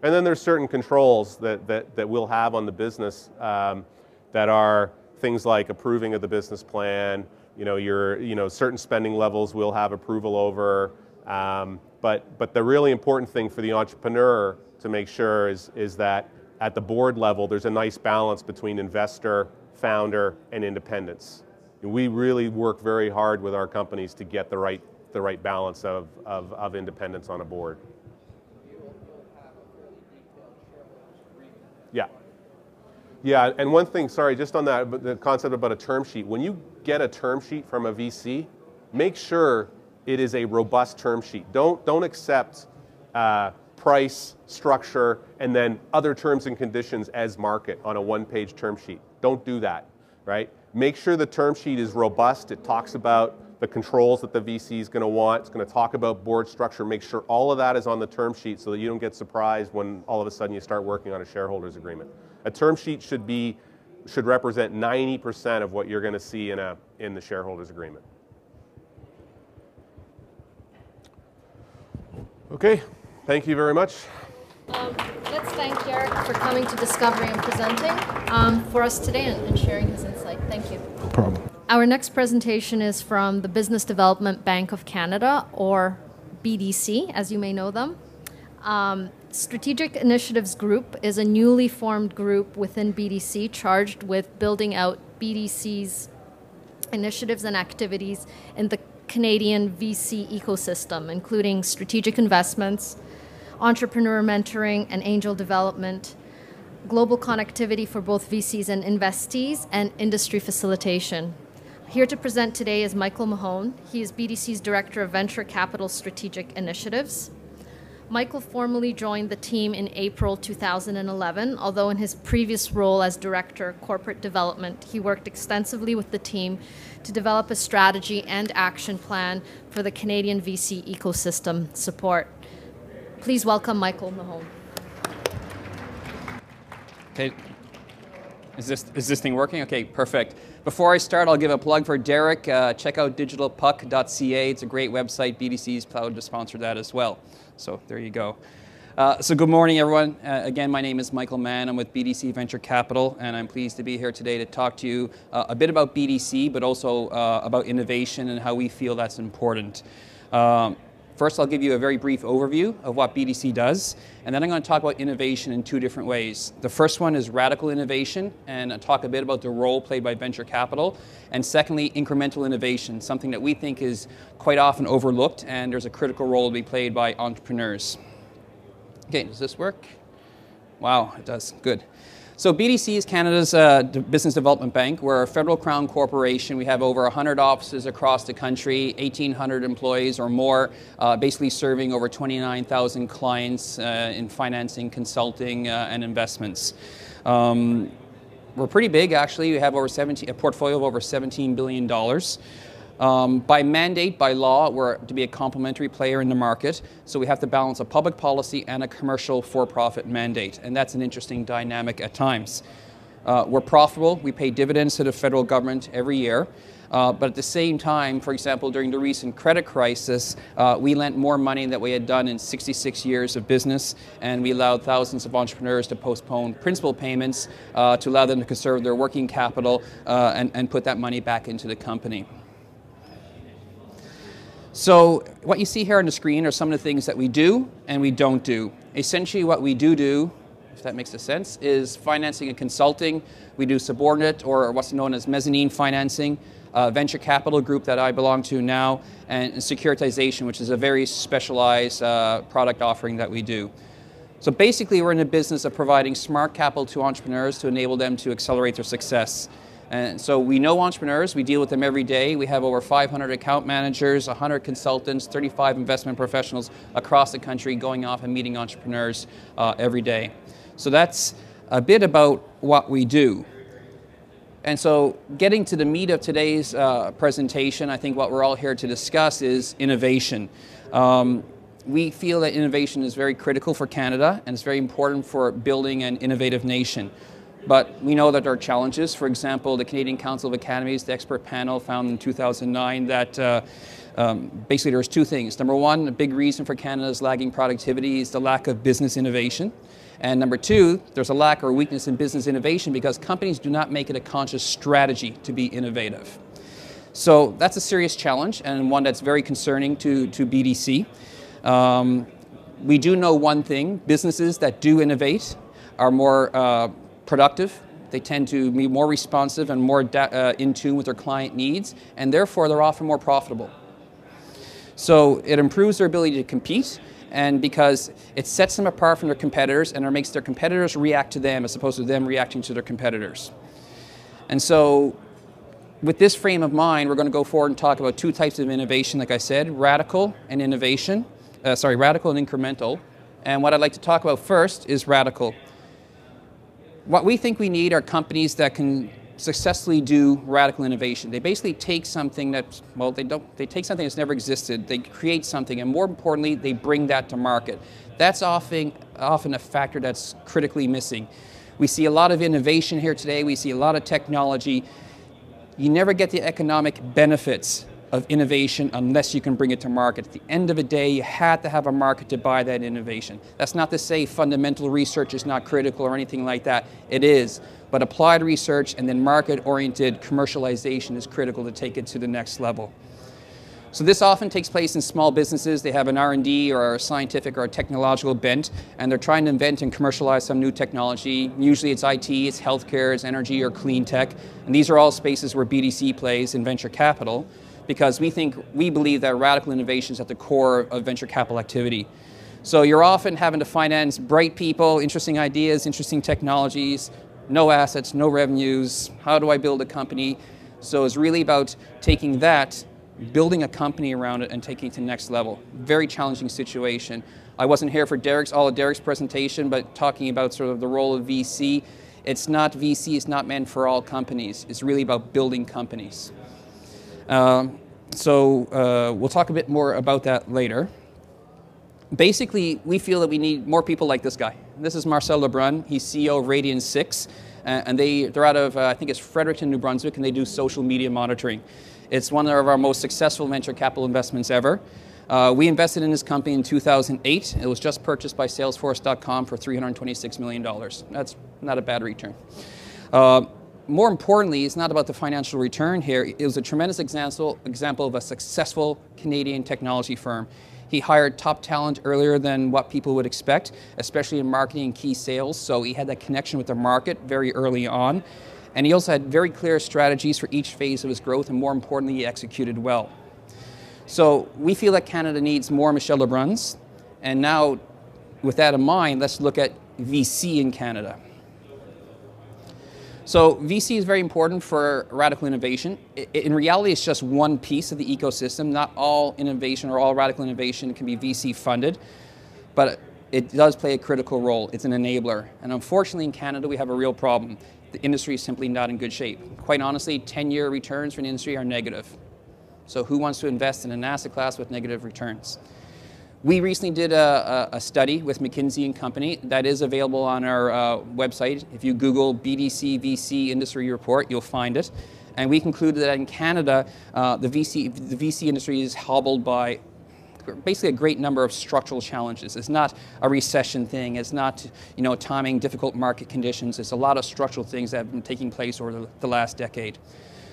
And then there's certain controls that we'll have on the business that are things like approving of the business plan, certain spending levels we'll have approval over, but the really important thing for the entrepreneur to make sure is that at the board level there's a nice balance between investor, founder, and independents. We really work very hard with our companies to get the right balance of independence on a board. Yeah, and one thing, sorry, just on that, the concept about a term sheet. When you get a term sheet from a VC, make sure it is a robust term sheet. Don't accept price, structure, and then other terms and conditions as market on a one-page term sheet. Don't do that, right? Make sure the term sheet is robust. It talks about the controls that the VC is going to want. It's going to talk about board structure. Make sure all of that is on the term sheet so that you don't get surprised when all of a sudden you start working on a shareholders agreement. A term sheet should represent 90% of what you're going to see in the shareholders agreement. Okay, thank you very much. Let's thank Derek for coming to Discovery and presenting for us today and sharing his insight. Thank you. No problem. Our next presentation is from the Business Development Bank of Canada, or BDC, as you may know them. Strategic Initiatives Group is a newly formed group within BDC charged with building out BDC's initiatives and activities in the Canadian VC ecosystem, including strategic investments, entrepreneur mentoring and angel development, global connectivity for both VCs and investees, and industry facilitation. Here to present today is Michael Mahon. He is BDC's Director of Venture Capital Strategic Initiatives. Michael formally joined the team in April 2011, although in his previous role as Director of Corporate Development, he worked extensively with the team to develop a strategy and action plan for the Canadian VC ecosystem support. Please welcome Michael Mahon. Okay, is this thing working? Okay, perfect. Before I start, I'll give a plug for Derek. Check out digitalpuck.ca. It's a great website. BDC is proud to sponsor that as well. So there you go. So good morning, everyone. Again, my name is Michael Mann. I'm with BDC Venture Capital, and I'm pleased to be here today to talk to you a bit about BDC, but also about innovation and how we feel that's important. First, I'll give you a very brief overview of what BDC does, and then I'm going to talk about innovation in two different ways. The first one is radical innovation, and I'll talk a bit about the role played by venture capital. And secondly, incremental innovation, something that we think is quite often overlooked, and there's a critical role to be played by entrepreneurs. Okay, does this work? Wow, it does. Good. So BDC is Canada's business development bank. We're a federal crown corporation. We have over 100 offices across the country, 1,800 employees or more, basically serving over 29,000 clients in financing, consulting, and investments. We're pretty big, actually. We have a portfolio of over $17 billion. By mandate, by law, we're to be a complementary player in the market, so we have to balance a public policy and a commercial for-profit mandate, and that's an interesting dynamic at times. We're profitable. We pay dividends to the federal government every year, but at the same time, for example, during the recent credit crisis, we lent more money than we had done in 66 years of business, and we allowed thousands of entrepreneurs to postpone principal payments to allow them to conserve their working capital and put that money back into the company. So what you see here on the screen are some of the things that we do and we don't do. Essentially what we do, if that makes sense, is financing and consulting. We do subordinate, or what's known as mezzanine financing, venture capital group that I belong to now, and securitization, which is a very specialized product offering that we do. So basically we're in the business of providing smart capital to entrepreneurs to enable them to accelerate their success. And so we know entrepreneurs, we deal with them every day. We have over 500 account managers, 100 consultants, 35 investment professionals across the country going off and meeting entrepreneurs every day. So that's a bit about what we do. And so getting to the meat of today's presentation, I think what we're all here to discuss is innovation. we feel that innovation is very critical for Canada and it's very important for building an innovative nation. But we know that there are challenges. For example, the Canadian Council of Academies, the expert panel found in 2009 that basically there's two things. Number one, a big reason for Canada's lagging productivity is the lack of business innovation. And number two, there's a lack or weakness in business innovation because companies do not make it a conscious strategy to be innovative. So that's a serious challenge and one that's very concerning to BDC. We do know one thing: businesses that do innovate are more productive. They tend to be more responsive and more in tune with their client needs, and therefore they're often more profitable. So it improves their ability to compete, and because it sets them apart from their competitors and it makes their competitors react to them as opposed to them reacting to their competitors. And so with this frame of mind, we're going to go forward and talk about two types of innovation, like I said, radical and innovation. Radical and incremental. And what I'd like to talk about first is radical. What we think we need are companies that can successfully do radical innovation. They basically take something that's, well, they take something that's never existed, they create something, and more importantly, they bring that to market. That's often a factor that's critically missing. We see a lot of innovation here today, we see a lot of technology. You never get the economic benefits of innovation unless you can bring it to market. At the end of the day, you have to have a market to buy that innovation. That's not to say fundamental research is not critical or anything like that. It is. But applied research and then market-oriented commercialization is critical to take it to the next level. So this often takes place in small businesses. They have an R&D or a scientific or a technological bent, and they're trying to invent and commercialize some new technology. Usually it's IT, it's healthcare, it's energy or clean tech. And these are all spaces where BDC plays in venture capital, because we believe that radical innovation is at the core of venture capital activity. So you're often having to finance bright people, interesting ideas, interesting technologies, no assets, no revenues. How do I build a company? So it's really about taking that, building a company around it and taking it to the next level. Very challenging situation. I wasn't here for all of Derek's presentation, but talking about sort of the role of VC. It's not VC, it's not meant for all companies. It's really about building companies. We'll talk a bit more about that later. Basically, we feel that we need more people like this guy. This is Marcel Lebrun. He's CEO of Radian 6, and they're out of, I think it's Fredericton, New Brunswick, and they do social media monitoring. It's one of our most successful venture capital investments ever. We invested in this company in 2008. It was just purchased by Salesforce.com for $326 million. That's not a bad return. More importantly, it's not about the financial return here. It was a tremendous example of a successful Canadian technology firm. He hired top talent earlier than what people would expect, especially in marketing and key sales. So he had that connection with the market very early on. And he also had very clear strategies for each phase of his growth, and more importantly, he executed well. So we feel that Canada needs more Michel Lebruns. And now, with that in mind, let's look at VC in Canada. So VC is very important for radical innovation. In reality, it's just one piece of the ecosystem. Not all innovation or all radical innovation can be VC funded, but it does play a critical role. It's an enabler. And unfortunately, in Canada, we have a real problem. The industry is simply not in good shape. Quite honestly, 10-year returns for an industry are negative. So who wants to invest in an asset class with negative returns? We recently did a study with McKinsey & Company that is available on our website. If you Google BDC VC industry report, you'll find it. And we concluded that in Canada, the VC industry is hobbled by basically a great number of structural challenges. It's not a recession thing. It's not, timing difficult market conditions. It's a lot of structural things that have been taking place over the last decade.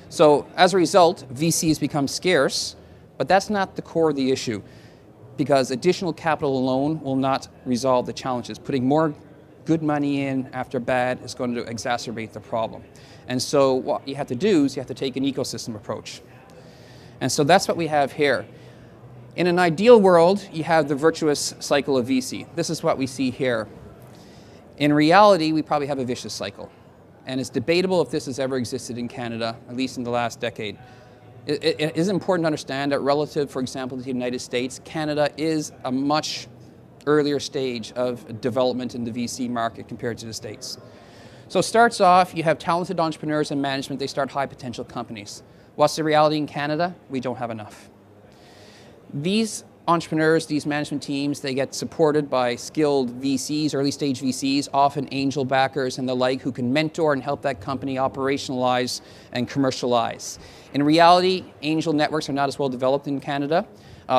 So as a result, VC has become scarce, but that's not the core of the issue, because additional capital alone will not resolve the challenges. Putting more good money in after bad is going to exacerbate the problem. And so what you have to do is you have to take an ecosystem approach. And so that's what we have here. In an ideal world, you have the virtuous cycle of VC. This is what we see here. In reality, we probably have a vicious cycle. And it's debatable if this has ever existed in Canada, at least in the last decade. It is important to understand that relative, for example, to the United States, Canada is a much earlier stage of development in the VC market compared to the States. So it starts off, you have talented entrepreneurs and management, they start high potential companies. What's the reality in Canada? We don't have enough. These entrepreneurs, these management teams, they get supported by skilled VCs, early stage VCs, often angel backers and the like, who can mentor and help that company operationalize and commercialize. In reality, angel networks are not as well developed in Canada.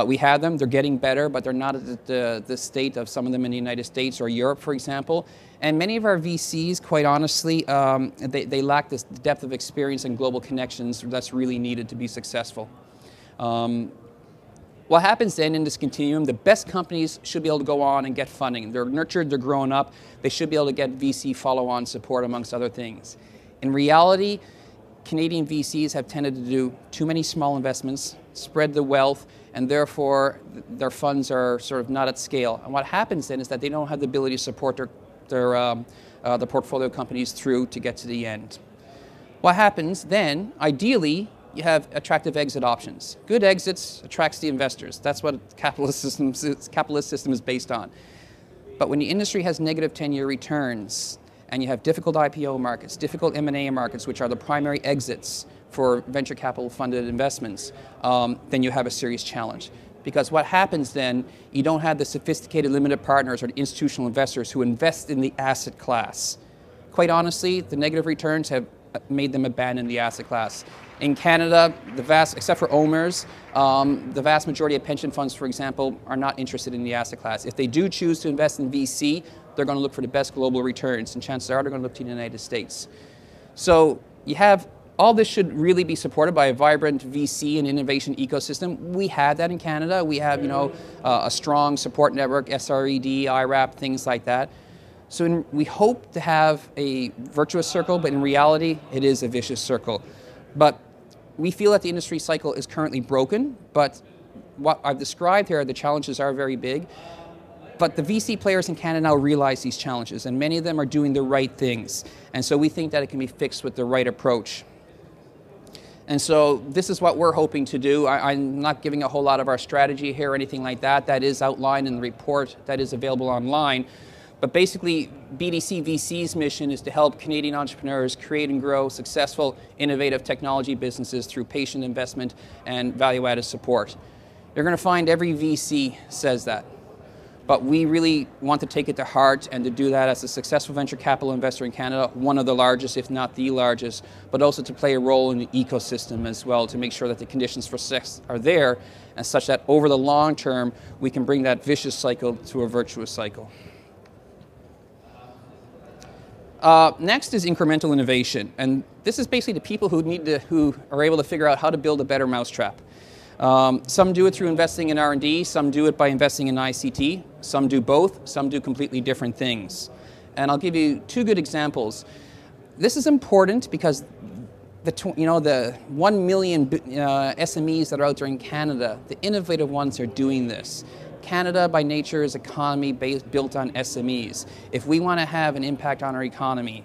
We have them, they're getting better, but they're not at the state of some of them in the United States or Europe, for example. And many of our VCs, quite honestly, they lack this depth of experience and global connections that's really needed to be successful. What happens then in this continuum, the best companies should be able to go on and get funding. They're nurtured, they're grown up, they should be able to get VC follow-on support amongst other things. In reality, Canadian VCs have tended to do too many small investments, spread the wealth, and therefore their funds are sort of not at scale. And what happens then is that they don't have the ability to support the portfolio companies through to get to the end. What happens then, ideally, you have attractive exit options. Good exits attracts the investors. That's what capitalist system is based on. But when the industry has negative 10-year returns, and you have difficult IPO markets, difficult M&A markets, which are the primary exits for venture capital funded investments, then you have a serious challenge. Because what happens then, you don't have the sophisticated limited partners or the institutional investors who invest in the asset class. Quite honestly, the negative returns have made them abandon the asset class. In Canada, except for OMERS, the vast majority of pension funds, for example, are not interested in the asset class. If they do choose to invest in VC, they're going to look for the best global returns, and chances are they're going to look to the United States. So you have, all this should really be supported by a vibrant VC and innovation ecosystem. We have that in Canada. We have, a strong support network, SRED, IRAP, things like that. So we hope to have a virtuous circle, but in reality, it is a vicious circle. But we feel that the industry cycle is currently broken, but what I've described here, the challenges are very big. But the VC players in Canada now realize these challenges, and many of them are doing the right things. And so we think that it can be fixed with the right approach. And so this is what we're hoping to do. I'm not giving a whole lot of our strategy here or anything like that. That is outlined in the report that is available online. But basically, BDC VC's mission is to help Canadian entrepreneurs create and grow successful, innovative technology businesses through patient investment and value-added support. You're going to find every VC says that. But we really want to take it to heart and to do that as a successful venture capital investor in Canada, one of the largest, if not the largest, but also to play a role in the ecosystem as well, to make sure that the conditions for success are there, and such that over the long term, we can bring that vicious cycle to a virtuous cycle. Next is incremental innovation, and this is basically the people who are able to figure out how to build a better mousetrap. Some do it through investing in R&D, some do it by investing in ICT, some do both, some do completely different things. And I'll give you two good examples. This is important because the 1 million SMEs that are out there in Canada, the innovative ones are doing this. Canada, by nature, is an economy built on SMEs. If we want to have an impact on our economy,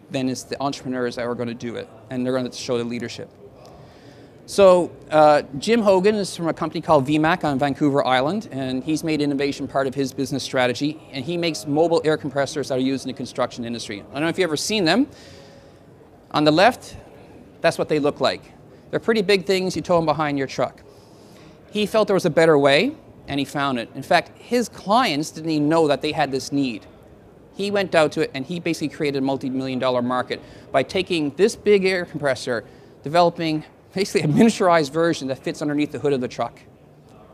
then it's the entrepreneurs that are going to do it, and they're going to show the leadership. So Jim Hogan is from a company called VMAC on Vancouver Island, and he's made innovation part of his business strategy, and he makes mobile air compressors that are used in the construction industry. I don't know if you've ever seen them. On the left, that's what they look like. They're pretty big things, you tow them behind your truck. He felt there was a better way, and he found it. In fact, his clients didn't even know that they had this need. He went out to it, and he basically created a multi-million-dollar market by taking this big air compressor, developing basically a miniaturized version that fits underneath the hood of the truck.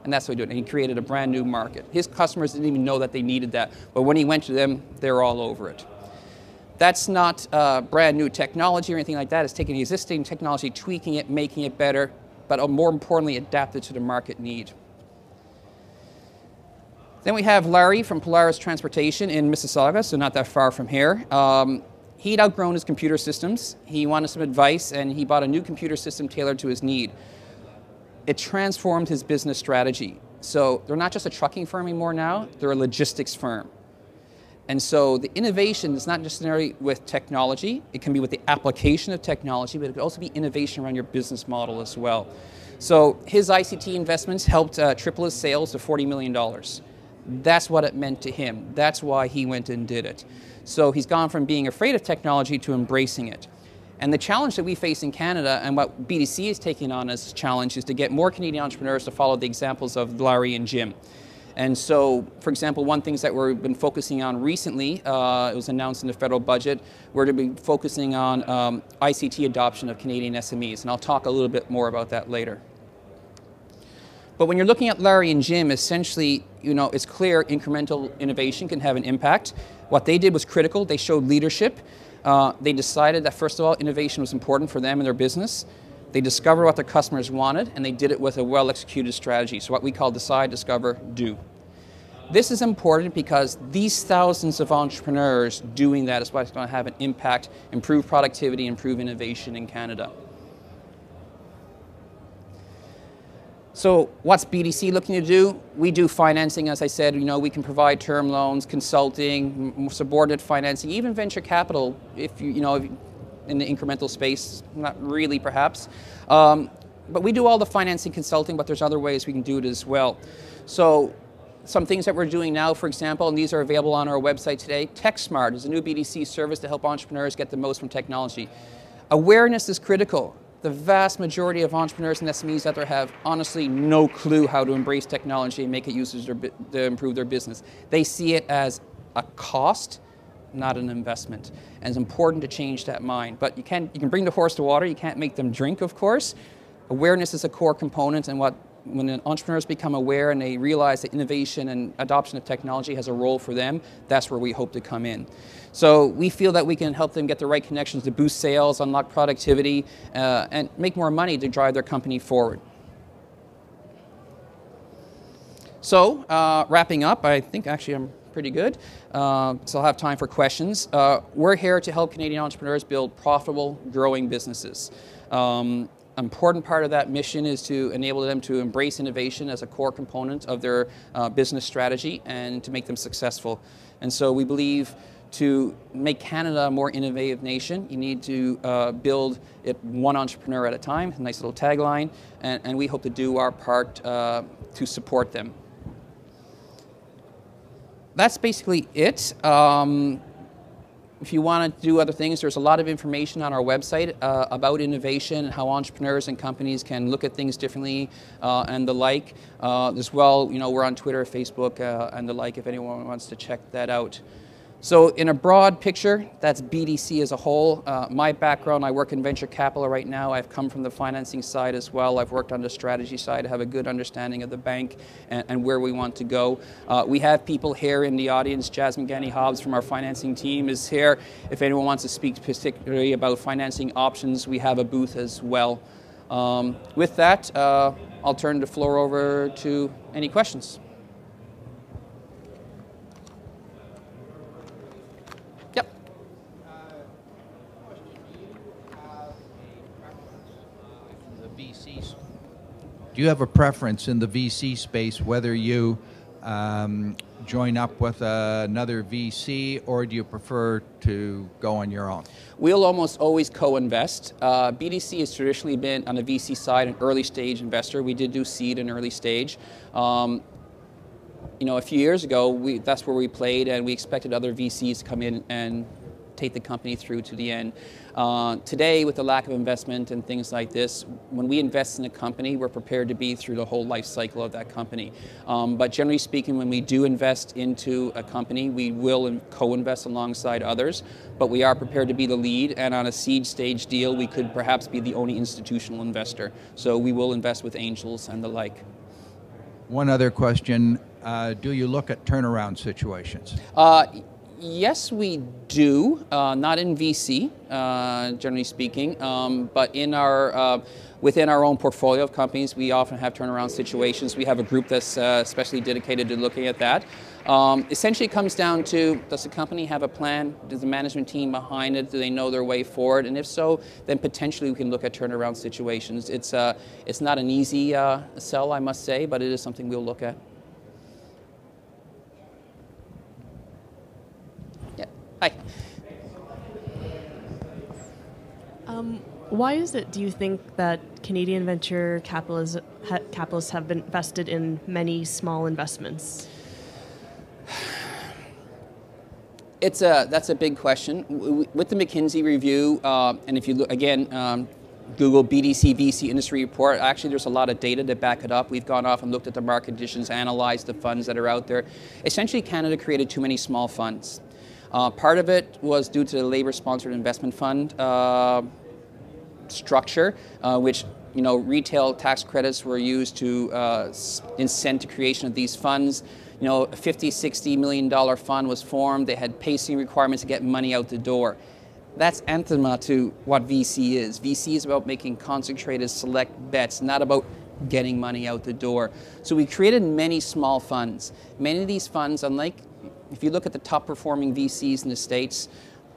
And that's what he did, and he created a brand new market. His customers didn't even know that they needed that, but when he went to them, they were all over it. That's not brand new technology or anything like that. It's taking existing technology, tweaking it, making it better, but more importantly, adapted to the market need. Then we have Larry from Polaris Transportation in Mississauga, so not that far from here. He'd outgrown his computer systems. He wanted some advice, and he bought a new computer system tailored to his need. It transformed his business strategy. So they're not just a trucking firm anymore now, they're a logistics firm. And so the innovation is not necessarily with technology, it can be with the application of technology, but it could also be innovation around your business model as well. So his ICT investments helped triple his sales to $40 million. That's what it meant to him. That's why he went and did it. So he's gone from being afraid of technology to embracing it. And the challenge that we face in Canada, and what BDC is taking on as a challenge, is to get more Canadian entrepreneurs to follow the examples of Larry and Jim. And so, for example, one thing that we've been focusing on recently, it was announced in the federal budget, we're going to be focusing on ICT adoption of Canadian SMEs, and I'll talk a little bit more about that later. But when you're looking at Larry and Jim, essentially, it's clear incremental innovation can have an impact. What they did was critical. They showed leadership. They decided that, first of all, innovation was important for them and their business. They discovered what their customers wanted, and they did it with a well-executed strategy. So what we call decide, discover, do. This is important because these thousands of entrepreneurs doing that is what's going to have an impact, improve productivity, improve innovation in Canada. So what's BDC looking to do? We do financing, as I said. We can provide term loans, consulting, subordinate financing, even venture capital if in the incremental space, not really perhaps. But we do all the financing consulting, but there's other ways we can do it as well. So some things that we're doing now, for example, and these are available on our website today, TechSmart is a new BDC service to help entrepreneurs get the most from technology. Awareness is critical. The vast majority of entrepreneurs and SMEs out there have honestly no clue how to embrace technology and make it use to improve their business. They see it as a cost, not an investment. And it's important to change that mind. But you can bring the horse to water, you can't make them drink, of course. Awareness is a core component, and when entrepreneurs become aware and they realize that innovation and adoption of technology has a role for them, that's where we hope to come in. So we feel that we can help them get the right connections to boost sales, unlock productivity, and make more money to drive their company forward. So wrapping up, I think actually I'm pretty good, so I'll have time for questions. We're here to help Canadian entrepreneurs build profitable, growing businesses. An important part of that mission is to enable them to embrace innovation as a core component of their business strategy and to make them successful. And so we believe to make Canada a more innovative nation, you need to build it one entrepreneur at a time, a nice little tagline, and we hope to do our part to support them. That's basically it. If you want to do other things, there's a lot of information on our website about innovation and how entrepreneurs and companies can look at things differently and the like. As well, we're on Twitter, Facebook, and the like if anyone wants to check that out. So in a broad picture, that's BDC as a whole. My background, I work in venture capital right now. I've come from the financing side as well. I've worked on the strategy side. I have a good understanding of the bank and where we want to go. We have people here in the audience. Jasmine Gani-Hobbs from our financing team is here. If anyone wants to speak particularly about financing options, we have a booth as well. With that, I'll turn the floor over to any questions. Do you have a preference in the VC space whether you join up with another VC, or do you prefer to go on your own? We'll almost always co-invest. BDC has traditionally been on the VC side an early stage investor. We did do seed and early stage. A few years ago, that's where we played, and we expected other VCs to come in and take the company through to the end. Today, with the lack of investment and things like this, when we invest in a company, we're prepared to be through the whole life cycle of that company. But generally speaking, when we do invest into a company, we will co-invest alongside others, but we are prepared to be the lead, and on a seed stage deal, we could perhaps be the only institutional investor. So we will invest with angels and the like. One other question, do you look at turnaround situations? Yes, we do. Not in VC, generally speaking, but in our within our own portfolio of companies, we often have turnaround situations. We have a group that's especially dedicated to looking at that. Essentially, it comes down to, does the company have a plan? Does the management team behind it? Do they know their way forward? And if so, then potentially we can look at turnaround situations. It's not an easy sell, I must say, but it is something we'll look at. Hi. Why is it, do you think, that Canadian venture capitalists have been invested in many small investments? That's a big question. With the McKinsey review, and if you look again, Google BDC VC industry report, actually there's a lot of data to back it up. We've gone off and looked at the market conditions, analyzed the funds that are out there. Essentially, Canada created too many small funds. Part of it was due to the labor-sponsored investment fund structure, which retail tax credits were used to incent the creation of these funds. A $50, $60 million fund was formed. They had pacing requirements to get money out the door. That's anathema to what VC is. VC is about making concentrated, select bets, not about getting money out the door. So we created many small funds. Many of these funds, unlike if you look at the top performing VCs in the States,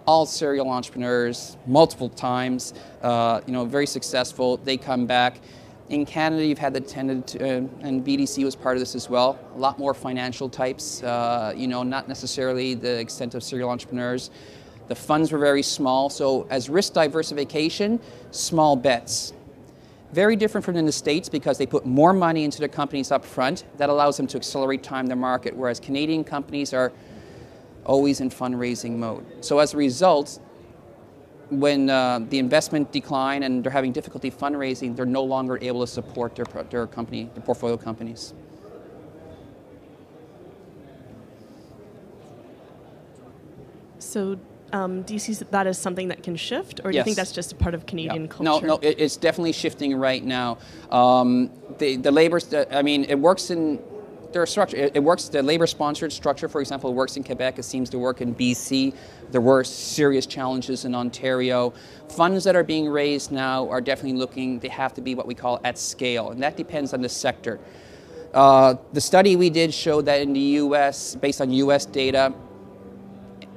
all serial entrepreneurs, multiple times, very successful. They come back. In Canada, you've had the tendency, and BDC was part of this as well, a lot more financial types, not necessarily the extent of serial entrepreneurs. The funds were very small, so as risk diversification, small bets. Very different from in the States because they put more money into their companies up front. That allows them to accelerate time to market, whereas Canadian companies are always in fundraising mode. So as a result, when the investment decline and they're having difficulty fundraising, they're no longer able to support their portfolio companies. So do you see that as something that can shift, or do you think that's just a part of Canadian culture? No, it's definitely shifting right now. The labor, it works in their structure. It works. The labor-sponsored structure, for example, works in Quebec. It seems to work in BC. There were serious challenges in Ontario. Funds that are being raised now are definitely looking. They have to be what we call at scale, and that depends on the sector. The study we did showed that in the U.S., based on U.S. data,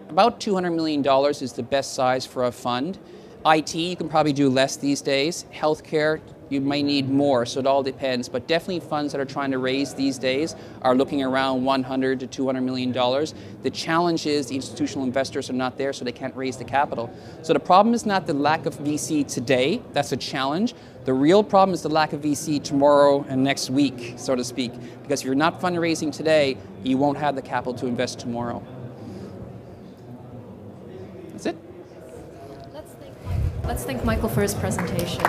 about $200 million is the best size for a fund. IT, you can probably do less these days. Healthcare, you might need more, so it all depends. But definitely funds that are trying to raise these days are looking around $100 to $200 million. The challenge is the institutional investors are not there, so they can't raise the capital. So the problem is not the lack of VC today, that's a challenge. The real problem is the lack of VC tomorrow and next week, so to speak. Because if you're not fundraising today, you won't have the capital to invest tomorrow. That's it. Let's thank Michael for his presentation.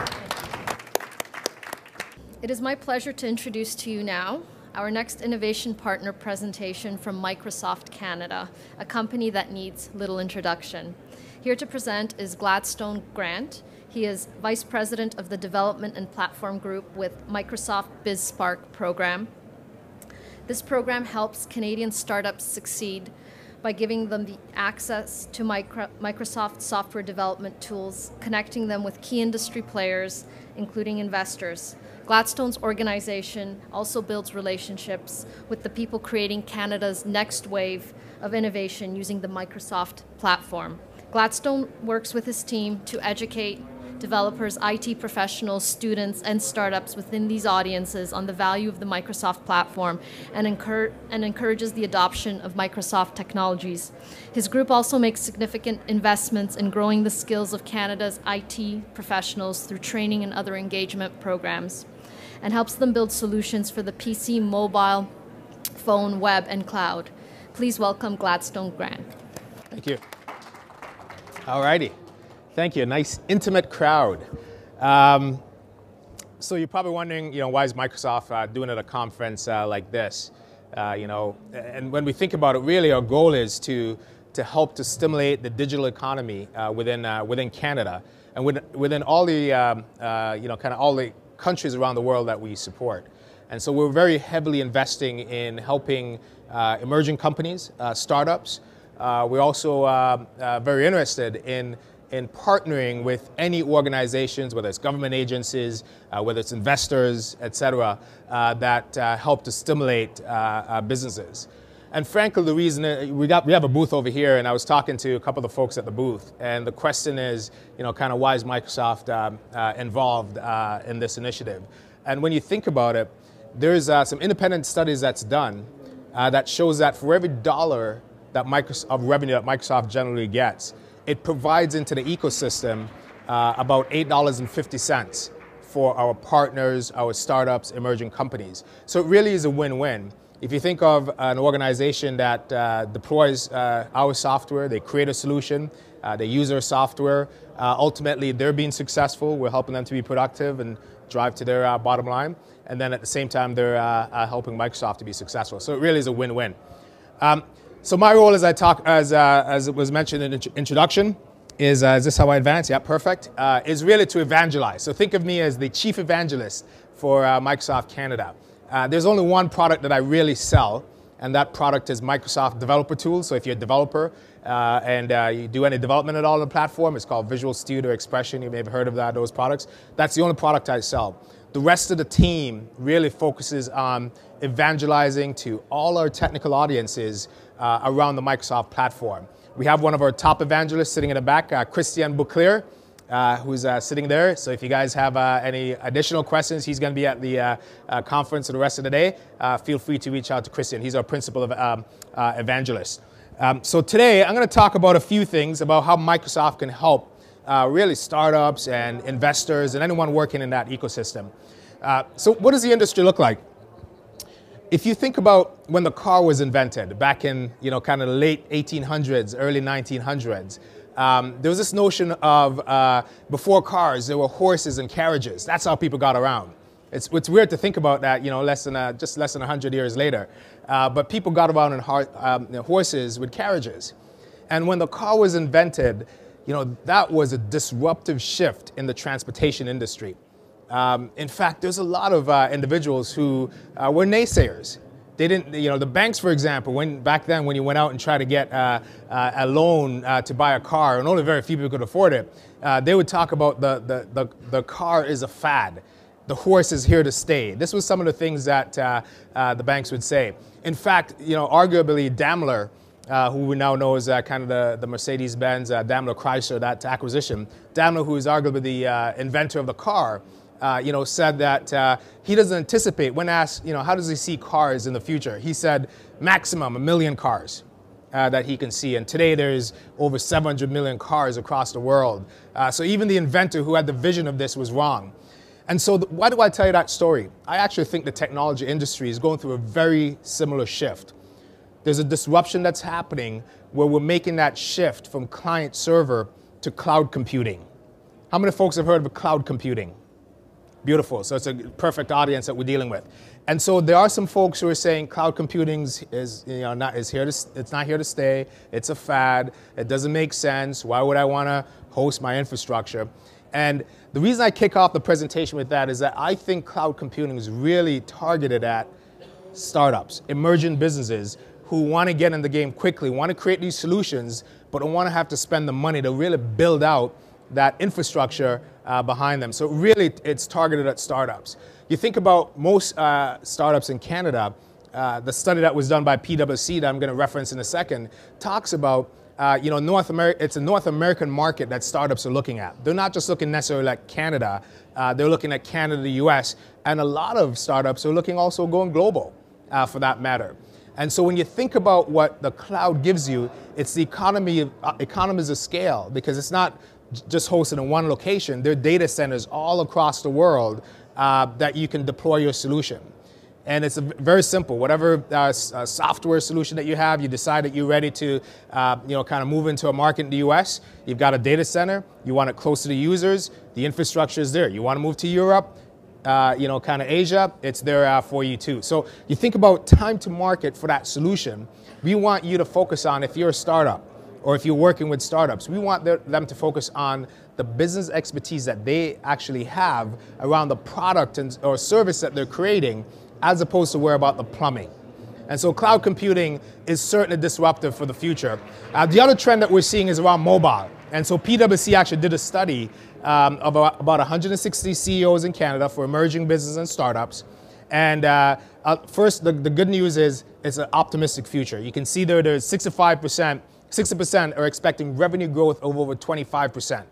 It is my pleasure to introduce to you now our next Innovation Partner presentation from Microsoft Canada, a company that needs little introduction. Here to present is Gladstone Grant. He is Vice President of the Development and Platform Group with Microsoft BizSpark program. This program helps Canadian startups succeed by giving them the access to Microsoft software development tools, connecting them with key industry players, including investors. Gladstone's organization also builds relationships with the people creating Canada's next wave of innovation using the Microsoft platform. Gladstone works with his team to educate developers, IT professionals, students, and startups within these audiences on the value of the Microsoft platform and encourages the adoption of Microsoft technologies. His group also makes significant investments in growing the skills of Canada's IT professionals through training and other engagement programs, and helps them build solutions for the PC, mobile, phone, web, and cloud. Please welcome Gladstone Grant. Thank you. All righty. Thank you. A nice, intimate crowd. So you're probably wondering, why is Microsoft doing at a conference like this? And when we think about it, really our goal is to help to stimulate the digital economy within Canada and within all the kind of all the countries around the world that we support. And so we're very heavily investing in helping emerging companies, startups. We're also very interested in partnering with any organizations, whether it's government agencies, whether it's investors, et cetera, that help to stimulate businesses. And frankly, the reason we have a booth over here, and I was talking to a couple of the folks at the booth, and the question is, kind of why is Microsoft involved in this initiative? And when you think about it, there's some independent studies that's done that shows that for every dollar of revenue that Microsoft generally gets, it provides into the ecosystem about $8.50 for our partners, our startups, emerging companies. So it really is a win-win. If you think of an organization that deploys our software, they create a solution, they use our software, ultimately they're being successful, we're helping them to be productive and drive to their bottom line, and then at the same time they're helping Microsoft to be successful. So it really is a win-win. So my role, as it was mentioned in the introduction, is this how I advance? Yeah, perfect. Is really to evangelize. So think of me as the chief evangelist for Microsoft Canada. There's only one product that I really sell, and that product is Microsoft Developer Tools. So if you're a developer and you do any development at all on the platform, it's called Visual Studio Expression. You may have heard of those products. That's the only product I sell. The rest of the team really focuses on evangelizing to all our technical audiences around the Microsoft platform. We have one of our top evangelists sitting in the back, Christian Bouclair, who's sitting there. So if you guys have any additional questions, he's going to be at the conference for the rest of the day. Feel free to reach out to Christian. He's our principal evangelist. So today I'm going to talk about a few things about how Microsoft can help really startups and investors and anyone working in that ecosystem. So what does the industry look like? If you think about when the car was invented back in, kind of the late 1800s, early 1900s, there was this notion of before cars, there were horses and carriages. That's how people got around. It's weird to think about that, just less than 100 years later. But people got around in horses with carriages. And when the car was invented, that was a disruptive shift in the transportation industry. In fact, there's a lot of individuals who were naysayers. They didn't, the banks, for example, back then when you went out and tried to get a loan to buy a car, and only very few people could afford it, they would talk about the car is a fad. The horse is here to stay. This was some of the things that the banks would say. In fact, arguably Daimler, who we now know as kind of the Mercedes-Benz, Daimler Chrysler, that acquisition, Daimler, who is arguably the inventor of the car, said that he doesn't anticipate, when asked, how does he see cars in the future? He said maximum 1 million cars that he can see. And today there's over 700 million cars across the world. So even the inventor who had the vision of this was wrong. And so why do I tell you that story? I actually think the technology industry is going through a very similar shift. There's a disruption that's happening where we're making that shift from client server to cloud computing. How many folks have heard of cloud computing? Beautiful. So it's a perfect audience that we're dealing with. And so there are some folks who are saying cloud computing it's not here to stay. It's a fad. It doesn't make sense. Why would I want to host my infrastructure? And the reason I kick off the presentation with that is that I think cloud computing is really targeted at startups, emerging businesses who want to get in the game quickly, want to create these solutions, but don't want to have to spend the money to really build out that infrastructure behind them. So really, it's targeted at startups. You think about most startups in Canada, the study that was done by PwC that I'm going to reference in a second talks about, North America. It's a North American market that startups are looking at. They're not just looking necessarily at Canada. They're looking at Canada, the US, and a lot of startups are looking also going global, for that matter. And so when you think about what the cloud gives you, it's the economies of scale, because it's not just hosted in one location. There are data centers all across the world that you can deploy your solution. And it's very simple. Whatever software solution that you have, you decide that you're ready to kind of move into a market in the US. You've got a data center. You want it close to the users. The infrastructure is there. You want to move to Europe, kind of Asia, it's there for you too. So you think about time to market for that solution. We want you to focus on, if you're a startup or if you're working with startups, we want them to focus on the business expertise that they actually have around the product or service that they're creating, as opposed to worry about the plumbing. And so cloud computing is certainly disruptive for the future. The other trend that we're seeing is around mobile. And so PwC actually did a study of about 160 CEOs in Canada for emerging businesses and startups. And first, the good news is it's an optimistic future. You can see there's 60% are expecting revenue growth of over 25%.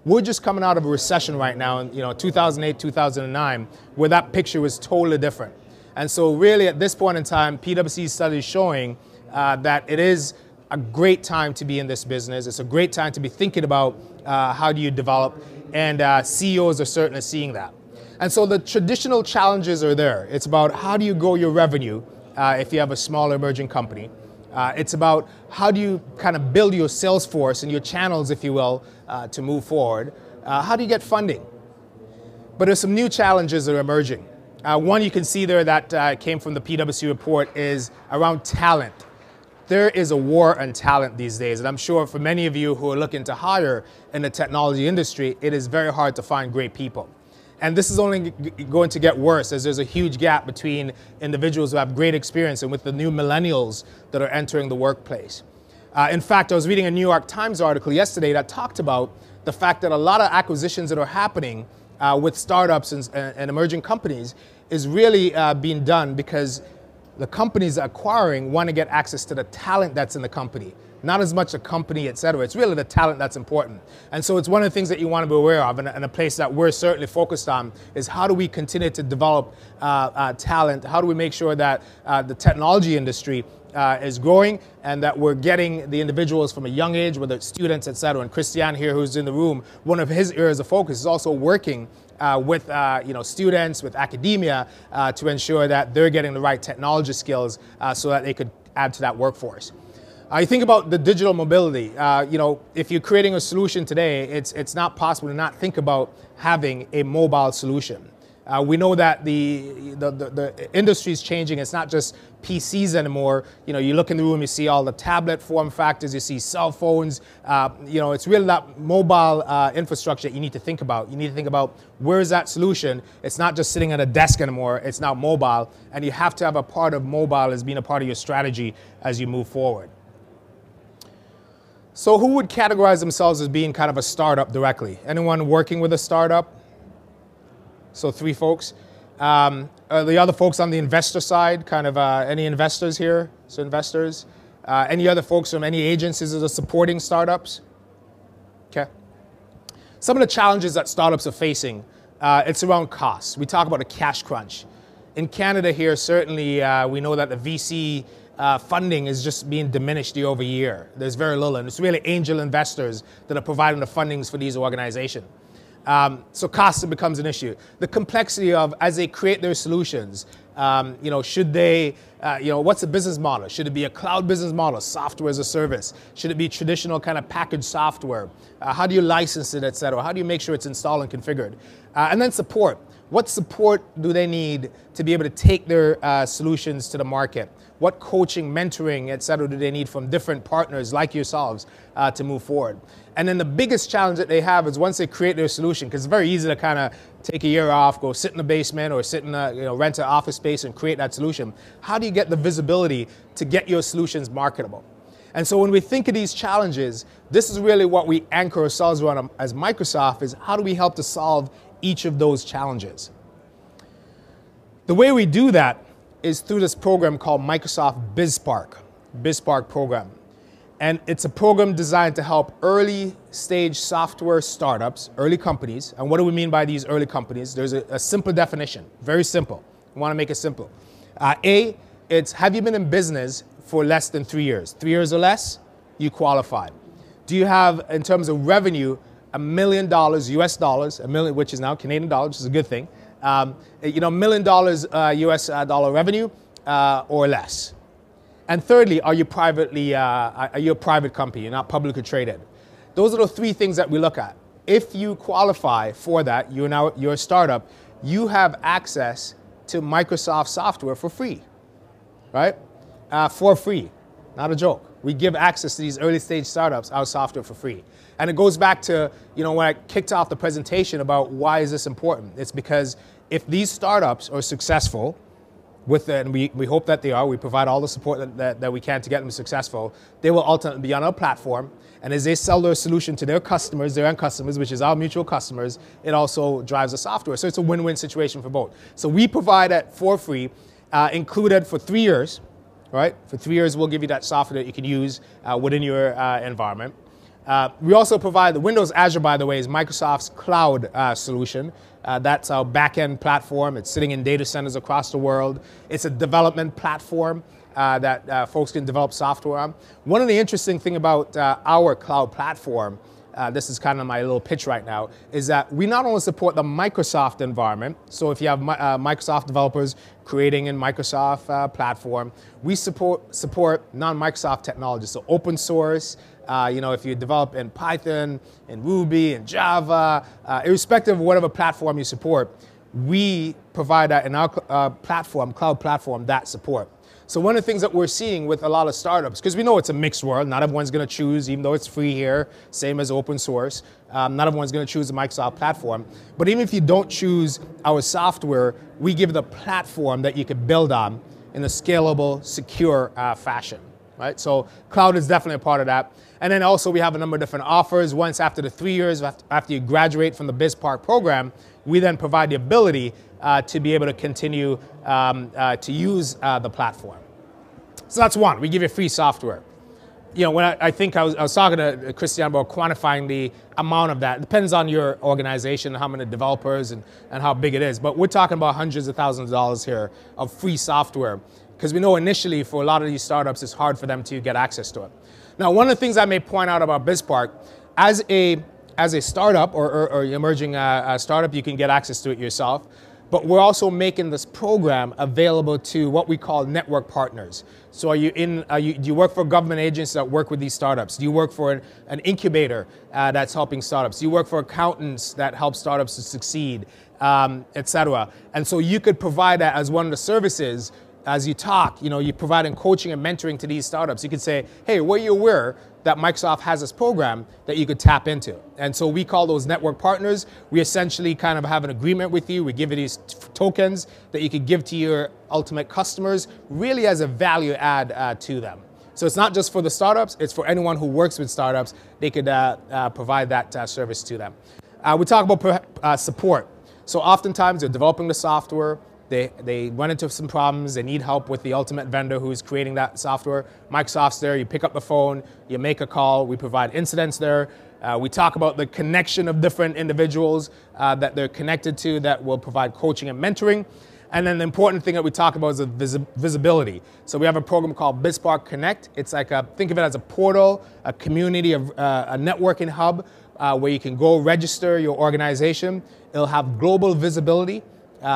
We're just coming out of a recession right now in 2008, 2009, where that picture was totally different. And so really at this point in time, PwC's study is showing that it is a great time to be in this business. It's a great time to be thinking about how do you develop, and CEOs are certainly seeing that. And so the traditional challenges are there. It's about how do you grow your revenue if you have a small emerging company. It's about how do you kind of build your sales force and your channels, if you will, to move forward. How do you get funding? But there's some new challenges that are emerging. One you can see there that came from the PwC report is around talent. There is a war on talent these days, and I'm sure for many of you who are looking to hire in the technology industry, it is very hard to find great people. And this is only going to get worse as there's a huge gap between individuals who have great experience and with the new millennials that are entering the workplace. In fact, I was reading a New York Times article yesterday that talked about the fact that a lot of acquisitions that are happening with startups and emerging companies is really being done because the companies acquiring want to get access to the talent that's in the company, not as much a company, et cetera. It's really the talent that's important. And so it's one of the things that you want to be aware of, and a place that we're certainly focused on is how do we continue to develop talent? How do we make sure that the technology industry is growing and that we're getting the individuals from a young age, whether it's students, et cetera. And Christian here, who's in the room, one of his areas of focus is also working with students, with academia, to ensure that they're getting the right technology skills so that they could add to that workforce. You think about the digital mobility. If you're creating a solution today, it's not possible to not think about having a mobile solution. We know that the industry is changing. It's not just PCs anymore. You look in the room, you see all the tablet form factors, you see cell phones. It's really that mobile infrastructure that you need to think about. You need to think about where is that solution. It's not just sitting at a desk anymore. It's now mobile, and you have to have a part of mobile as being a part of your strategy as you move forward. So who would categorize themselves as being kind of a startup directly? Anyone working with a startup? So 3 folks. Are the other folks on the investor side, kind of any investors here? So investors. Any other folks from any agencies that are supporting startups? Okay. Some of the challenges that startups are facing, it's around costs. We talk about a cash crunch. In Canada here, certainly we know that the VC funding is just being diminished year over year. There's very little, and it's really angel investors that are providing the fundings for these organizations. So cost becomes an issue. The complexity of, as they create their solutions, should they, what's the business model? Should it be a cloud business model, software as a service? Should it be traditional kind of packaged software? How do you license it, et cetera? How do you make sure it's installed and configured? And then support. What support do they need to be able to take their solutions to the market? What coaching, mentoring, et cetera, do they need from different partners like yourselves to move forward? And then the biggest challenge that they have is once they create their solution, because it's very easy to kind of take a year off, go sit in the basement or sit in rent an office space and create that solution. How do you get the visibility to get your solutions marketable? And so when we think of these challenges, this is really what we anchor ourselves around as Microsoft, is how do we help to solve each of those challenges? The way we do that is through this program called Microsoft BizSpark program. And it's a program designed to help early stage software startups, early companies. And what do we mean by these early companies? There's a simple definition, very simple. We want to make it simple. A, it's have you been in business for less than 3 years? 3 years or less, you qualify. Do you have, in terms of revenue, $1 million US dollars, $1 million, which is now Canadian dollars, which is a good thing. $1 million US dollar revenue or less. And thirdly, are you a private company? You're not publicly traded. Those are the 3 things that we look at. If you qualify for that, you're a startup, you have access to Microsoft software for free, right? For free, not a joke. We give access to these early stage startups, our software for free. And it goes back to, when I kicked off the presentation about why is this important? It's because if these startups are successful, and we hope that they are, we provide all the support that we can to get them successful, they will ultimately be on our platform. And as they sell their solution to their customers, their end customers, which is our mutual customers, it also drives the software. So it's a win-win situation for both. So we provide it for free, included for 3 years, right? For 3 years, we'll give you that software that you can use within your environment. We also provide the Windows Azure, by the way, is Microsoft's cloud solution. That's our back-end platform. It's sitting in data centers across the world. It's a development platform that folks can develop software on. One of the interesting things about our cloud platform this is kind of my little pitch right now, is that we not only support the Microsoft environment, so if you have Microsoft developers creating in Microsoft platform, we support non-Microsoft technology, so open source. If you develop in Python, in Ruby, in Java, irrespective of whatever platform you support, we provide that in our cloud platform, that support. So one of the things that we're seeing with a lot of startups, because we know it's a mixed world, not everyone's going to choose, even though it's free here, same as open source, not everyone's going to choose the Microsoft platform. But even if you don't choose our software, we give the platform that you can build on in a scalable, secure fashion. Right? So cloud is definitely a part of that. And then also we have a number of different offers. Once after the 3 years, after you graduate from the BizSpark program, we then provide the ability to be able to continue to use the platform. So that's one, we give you free software. When I think I was talking to Christian about quantifying the amount of that. It depends on your organization, how many developers and how big it is. But we're talking about hundreds of thousands of dollars here of free software. Because we know initially for a lot of these startups, it's hard for them to get access to it. Now, one of the things I may point out about BizSpark, as a startup or emerging startup, you can get access to it yourself. But we're also making this program available to what we call network partners. So do you work for government agencies that work with these startups? Do you work for an incubator that's helping startups? Do you work for accountants that help startups to succeed, et cetera? And so you could provide that as one of the services. As you talk, you're providing coaching and mentoring to these startups. You could say, hey, were you aware that Microsoft has this program that you could tap into? And so we call those network partners. We essentially kind of have an agreement with you. We give you these tokens that you could give to your ultimate customers, really as a value add to them. So it's not just for the startups, it's for anyone who works with startups. They could provide that service to them. We talk about support. So oftentimes they're developing the software. They run into some problems. They need help with the ultimate vendor who's creating that software. Microsoft's there. You pick up the phone. You make a call. We provide incidents there. We talk about the connection of different individuals that they're connected to that will provide coaching and mentoring. And then the important thing that we talk about is the visibility. So we have a program called BizSpark Connect. It's like think of it as a portal, a community, a networking hub where you can go register your organization. It'll have global visibility.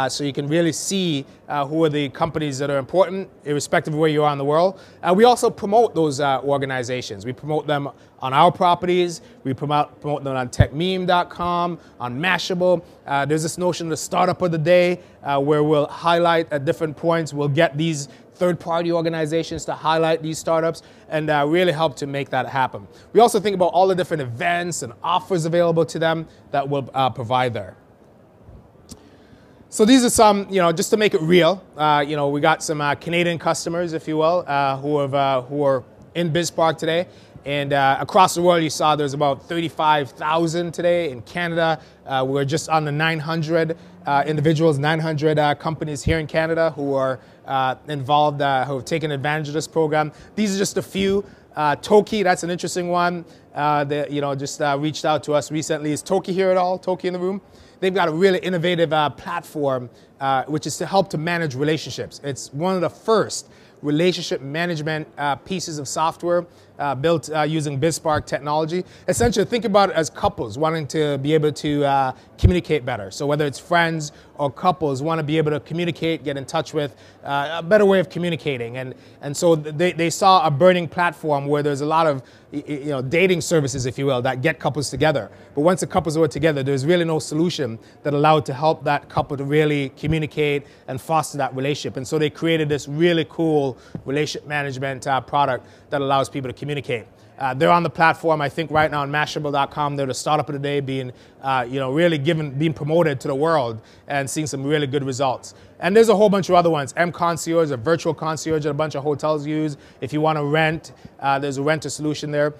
So you can really see who are the companies that are important, irrespective of where you are in the world. We also promote those organizations. We promote them on our properties. We promote them on techmeme.com, on Mashable. There's this notion of the startup of the day where we'll highlight at different points. We'll get these third-party organizations to highlight these startups and really help to make that happen. We also think about all the different events and offers available to them that we'll provide there. So these are some, just to make it real, we got some Canadian customers, if you will, who are in BizSpark today. And across the world, you saw there's about 35,000 today. In Canada, we're just under 900 individuals, 900 companies here in Canada who are involved, who have taken advantage of this program. These are just a few. Toki, that's an interesting one. That just reached out to us recently. Is Toki here at all? Toki in the room? They've got a really innovative platform, which is to help to manage relationships. It's one of the first relationship management pieces of software built using BizSpark technology. Essentially, think about it as couples wanting to be able to communicate better. So whether it's friends or couples want to be able to communicate, get in touch with a better way of communicating. And so they saw a burning platform where there's a lot of dating services, if you will, that get couples together. But once the couples are together, there's really no solution that allowed to help that couple to really communicate and foster that relationship. And so they created this really cool relationship management product that allows people to communicate. They're on the platform, I think right now on Mashable.com. They're the startup of the day, being being promoted to the world and seeing some really good results. And there's a whole bunch of other ones. M-Concierge, a virtual concierge that a bunch of hotels use. If you want to rent, there's a renter solution there.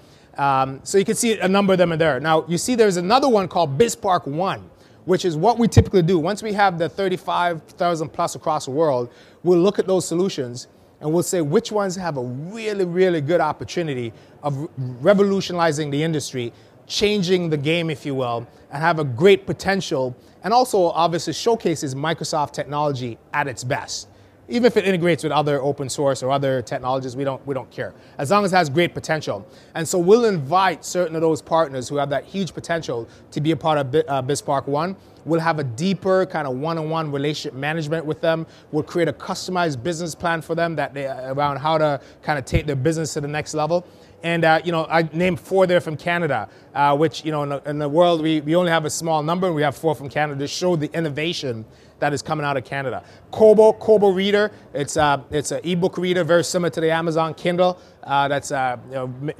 So you can see a number of them are there. Now, you see there's another one called BizSpark One, which is what we typically do. Once we have the 35,000 plus across the world, we'll look at those solutions and we'll say which ones have a really, really good opportunity of revolutionizing the industry, changing the game, if you will, and have a great potential, and also obviously showcases Microsoft technology at its best. Even if it integrates with other open source or other technologies, we don't care. As long as it has great potential. And so we'll invite certain of those partners who have that huge potential to be a part of BizSpark One. We'll have a deeper kind of one-on-one relationship management with them. We'll create a customized business plan for them around how to kind of take their business to the next level. And I named 4 there from Canada, which in the world we only have a small number, and we have 4 from Canada to show the innovation that is coming out of Canada. Kobo Reader, it's an ebook reader very similar to the Amazon Kindle that's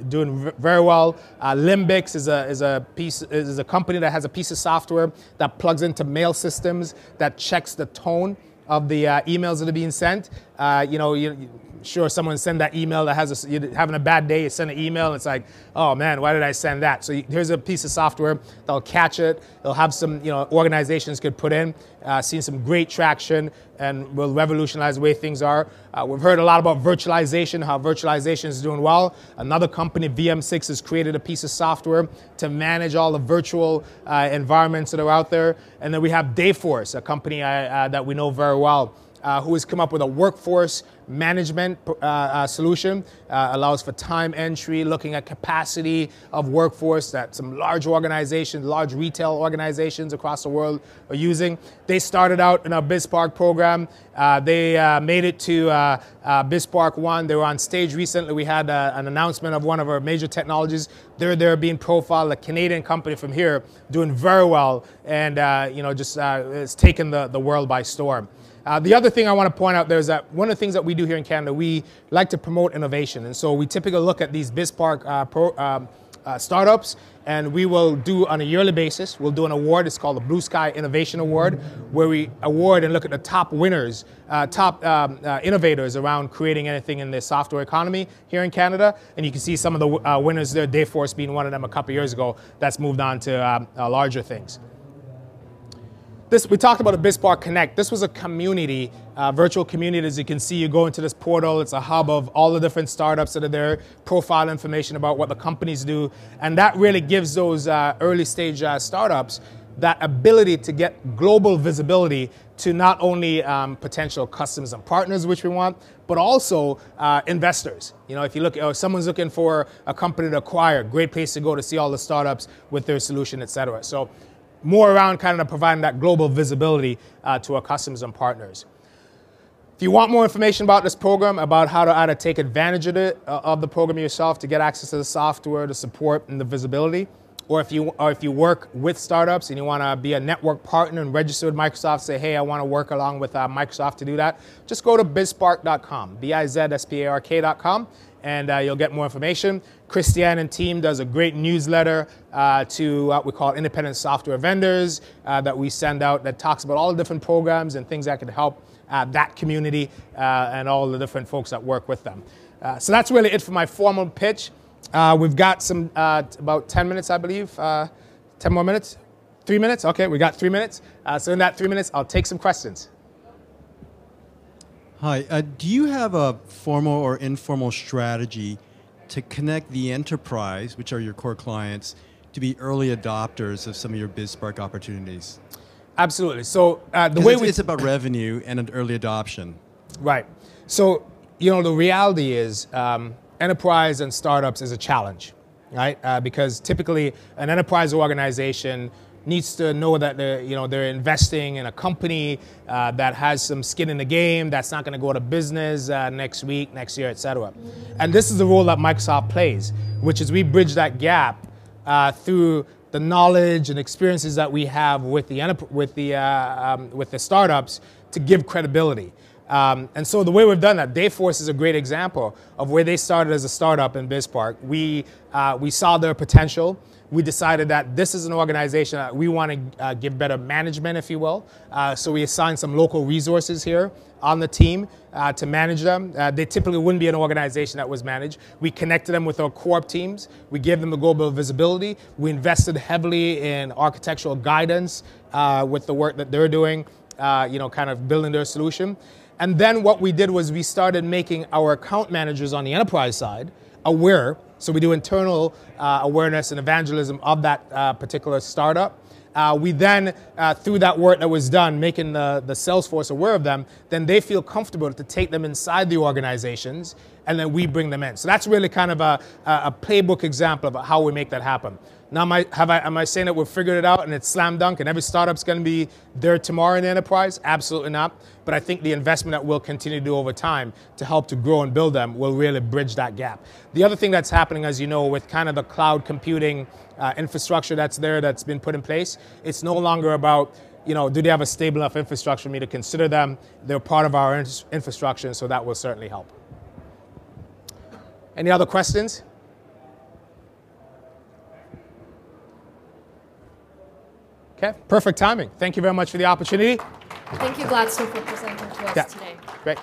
doing very well. Limbix is a company that has a piece of software that plugs into mail systems that checks the tone of the emails that are being sent. Sure, someone send that email that you're having a bad day, you send an email, and it's like, oh man, why did I send that? So here's a piece of software that'll catch it. It'll have some, organizations could put in, seen some great traction, and will revolutionize the way things are. We've heard a lot about virtualization, how virtualization is doing well. Another company, VM6, has created a piece of software to manage all the virtual environments that are out there. And then we have Dayforce, a company that we know very well, who has come up with a workforce management solution, allows for time entry, looking at capacity of workforce that some large organizations, large retail organizations across the world are using. They started out in our BizSpark program. They made it to BizSpark One. They were on stage recently. We had an announcement of one of our major technologies. They're being profiled, a Canadian company from here, doing very well, and it's taken the world by storm. The other thing I want to point out there is that one of the things that we do here in Canada, we like to promote innovation. And so we typically look at these BizSpark startups, and we will do on a yearly basis, we'll do an award. It's called the Blue Sky Innovation Award, where we award and look at the top winners, top innovators around creating anything in the software economy here in Canada. And you can see some of the winners there, Dayforce being one of them a couple years ago. That's moved on to larger things. We talked about a BizSpark Connect. This was a community, virtual community. As you can see, you go into this portal. It's a hub of all the different startups that are there, profile information about what the companies do. And that really gives those early stage startups that ability to get global visibility to not only potential customers and partners, which we want, but also investors. If you look, someone's looking for a company to acquire, great place to go to see all the startups with their solution, et cetera. So more around kind of providing that global visibility to our customers and partners. If you want more information about this program, about how to either take advantage of the program yourself to get access to the software, the support, and the visibility, or if you work with startups and you want to be a network partner and register with Microsoft, say, hey, I want to work along with Microsoft to do that, just go to bizspark.com, bizspark.com, and you'll get more information. Christiane and team does a great newsletter to what we call independent software vendors that we send out that talks about all the different programs and things that can help that community and all the different folks that work with them. So that's really it for my formal pitch. We've got some about 10 minutes, I believe. 10 more minutes? 3 minutes? Okay, we got 3 minutes. So in that 3 minutes, I'll take some questions. Hi, do you have a formal or informal strategy to connect the enterprise, which are your core clients, to be early adopters of some of your BizSpark opportunities? Absolutely. So the way it's about revenue and an early adoption. Right. So the reality is enterprise and startups is a challenge, right? Because typically an enterprise organization needs to know that they're investing in a company that has some skin in the game, that's not going to go out of business next week, next year, et cetera. And this is the role that Microsoft plays, which is we bridge that gap through the knowledge and experiences that we have with the startups to give credibility. And so the way we've done that, Dayforce is a great example of where they started as a startup in BizSpark. We saw their potential. We decided that this is an organization that we want to give better management, if you will. So we assigned some local resources here on the team to manage them. They typically wouldn't be an organization that was managed. We connected them with our core teams. We gave them the global visibility. We invested heavily in architectural guidance with the work that they're doing, kind of building their solution. And then what we did was we started making our account managers on the enterprise side aware. So we do internal awareness and evangelism of that particular startup. We then, through that work that was done, making the sales force aware of them, then they feel comfortable to take them inside the organizations, and then we bring them in. So that's really kind of a playbook example of how we make that happen. Now, am I saying that we've figured it out and it's slam dunk and every startup's going to be there tomorrow in the enterprise? Absolutely not. But I think the investment that we'll continue to do over time to help to grow and build them will really bridge that gap. The other thing that's happening, as you know, with kind of the cloud computing infrastructure that's been put in place, it's no longer about, do they have a stable enough infrastructure for me to consider them? They're part of our infrastructure, so that will certainly help. Any other questions? Okay, perfect timing. Thank you very much for the opportunity. Thank you, Gladstone, for presenting to us today. Great.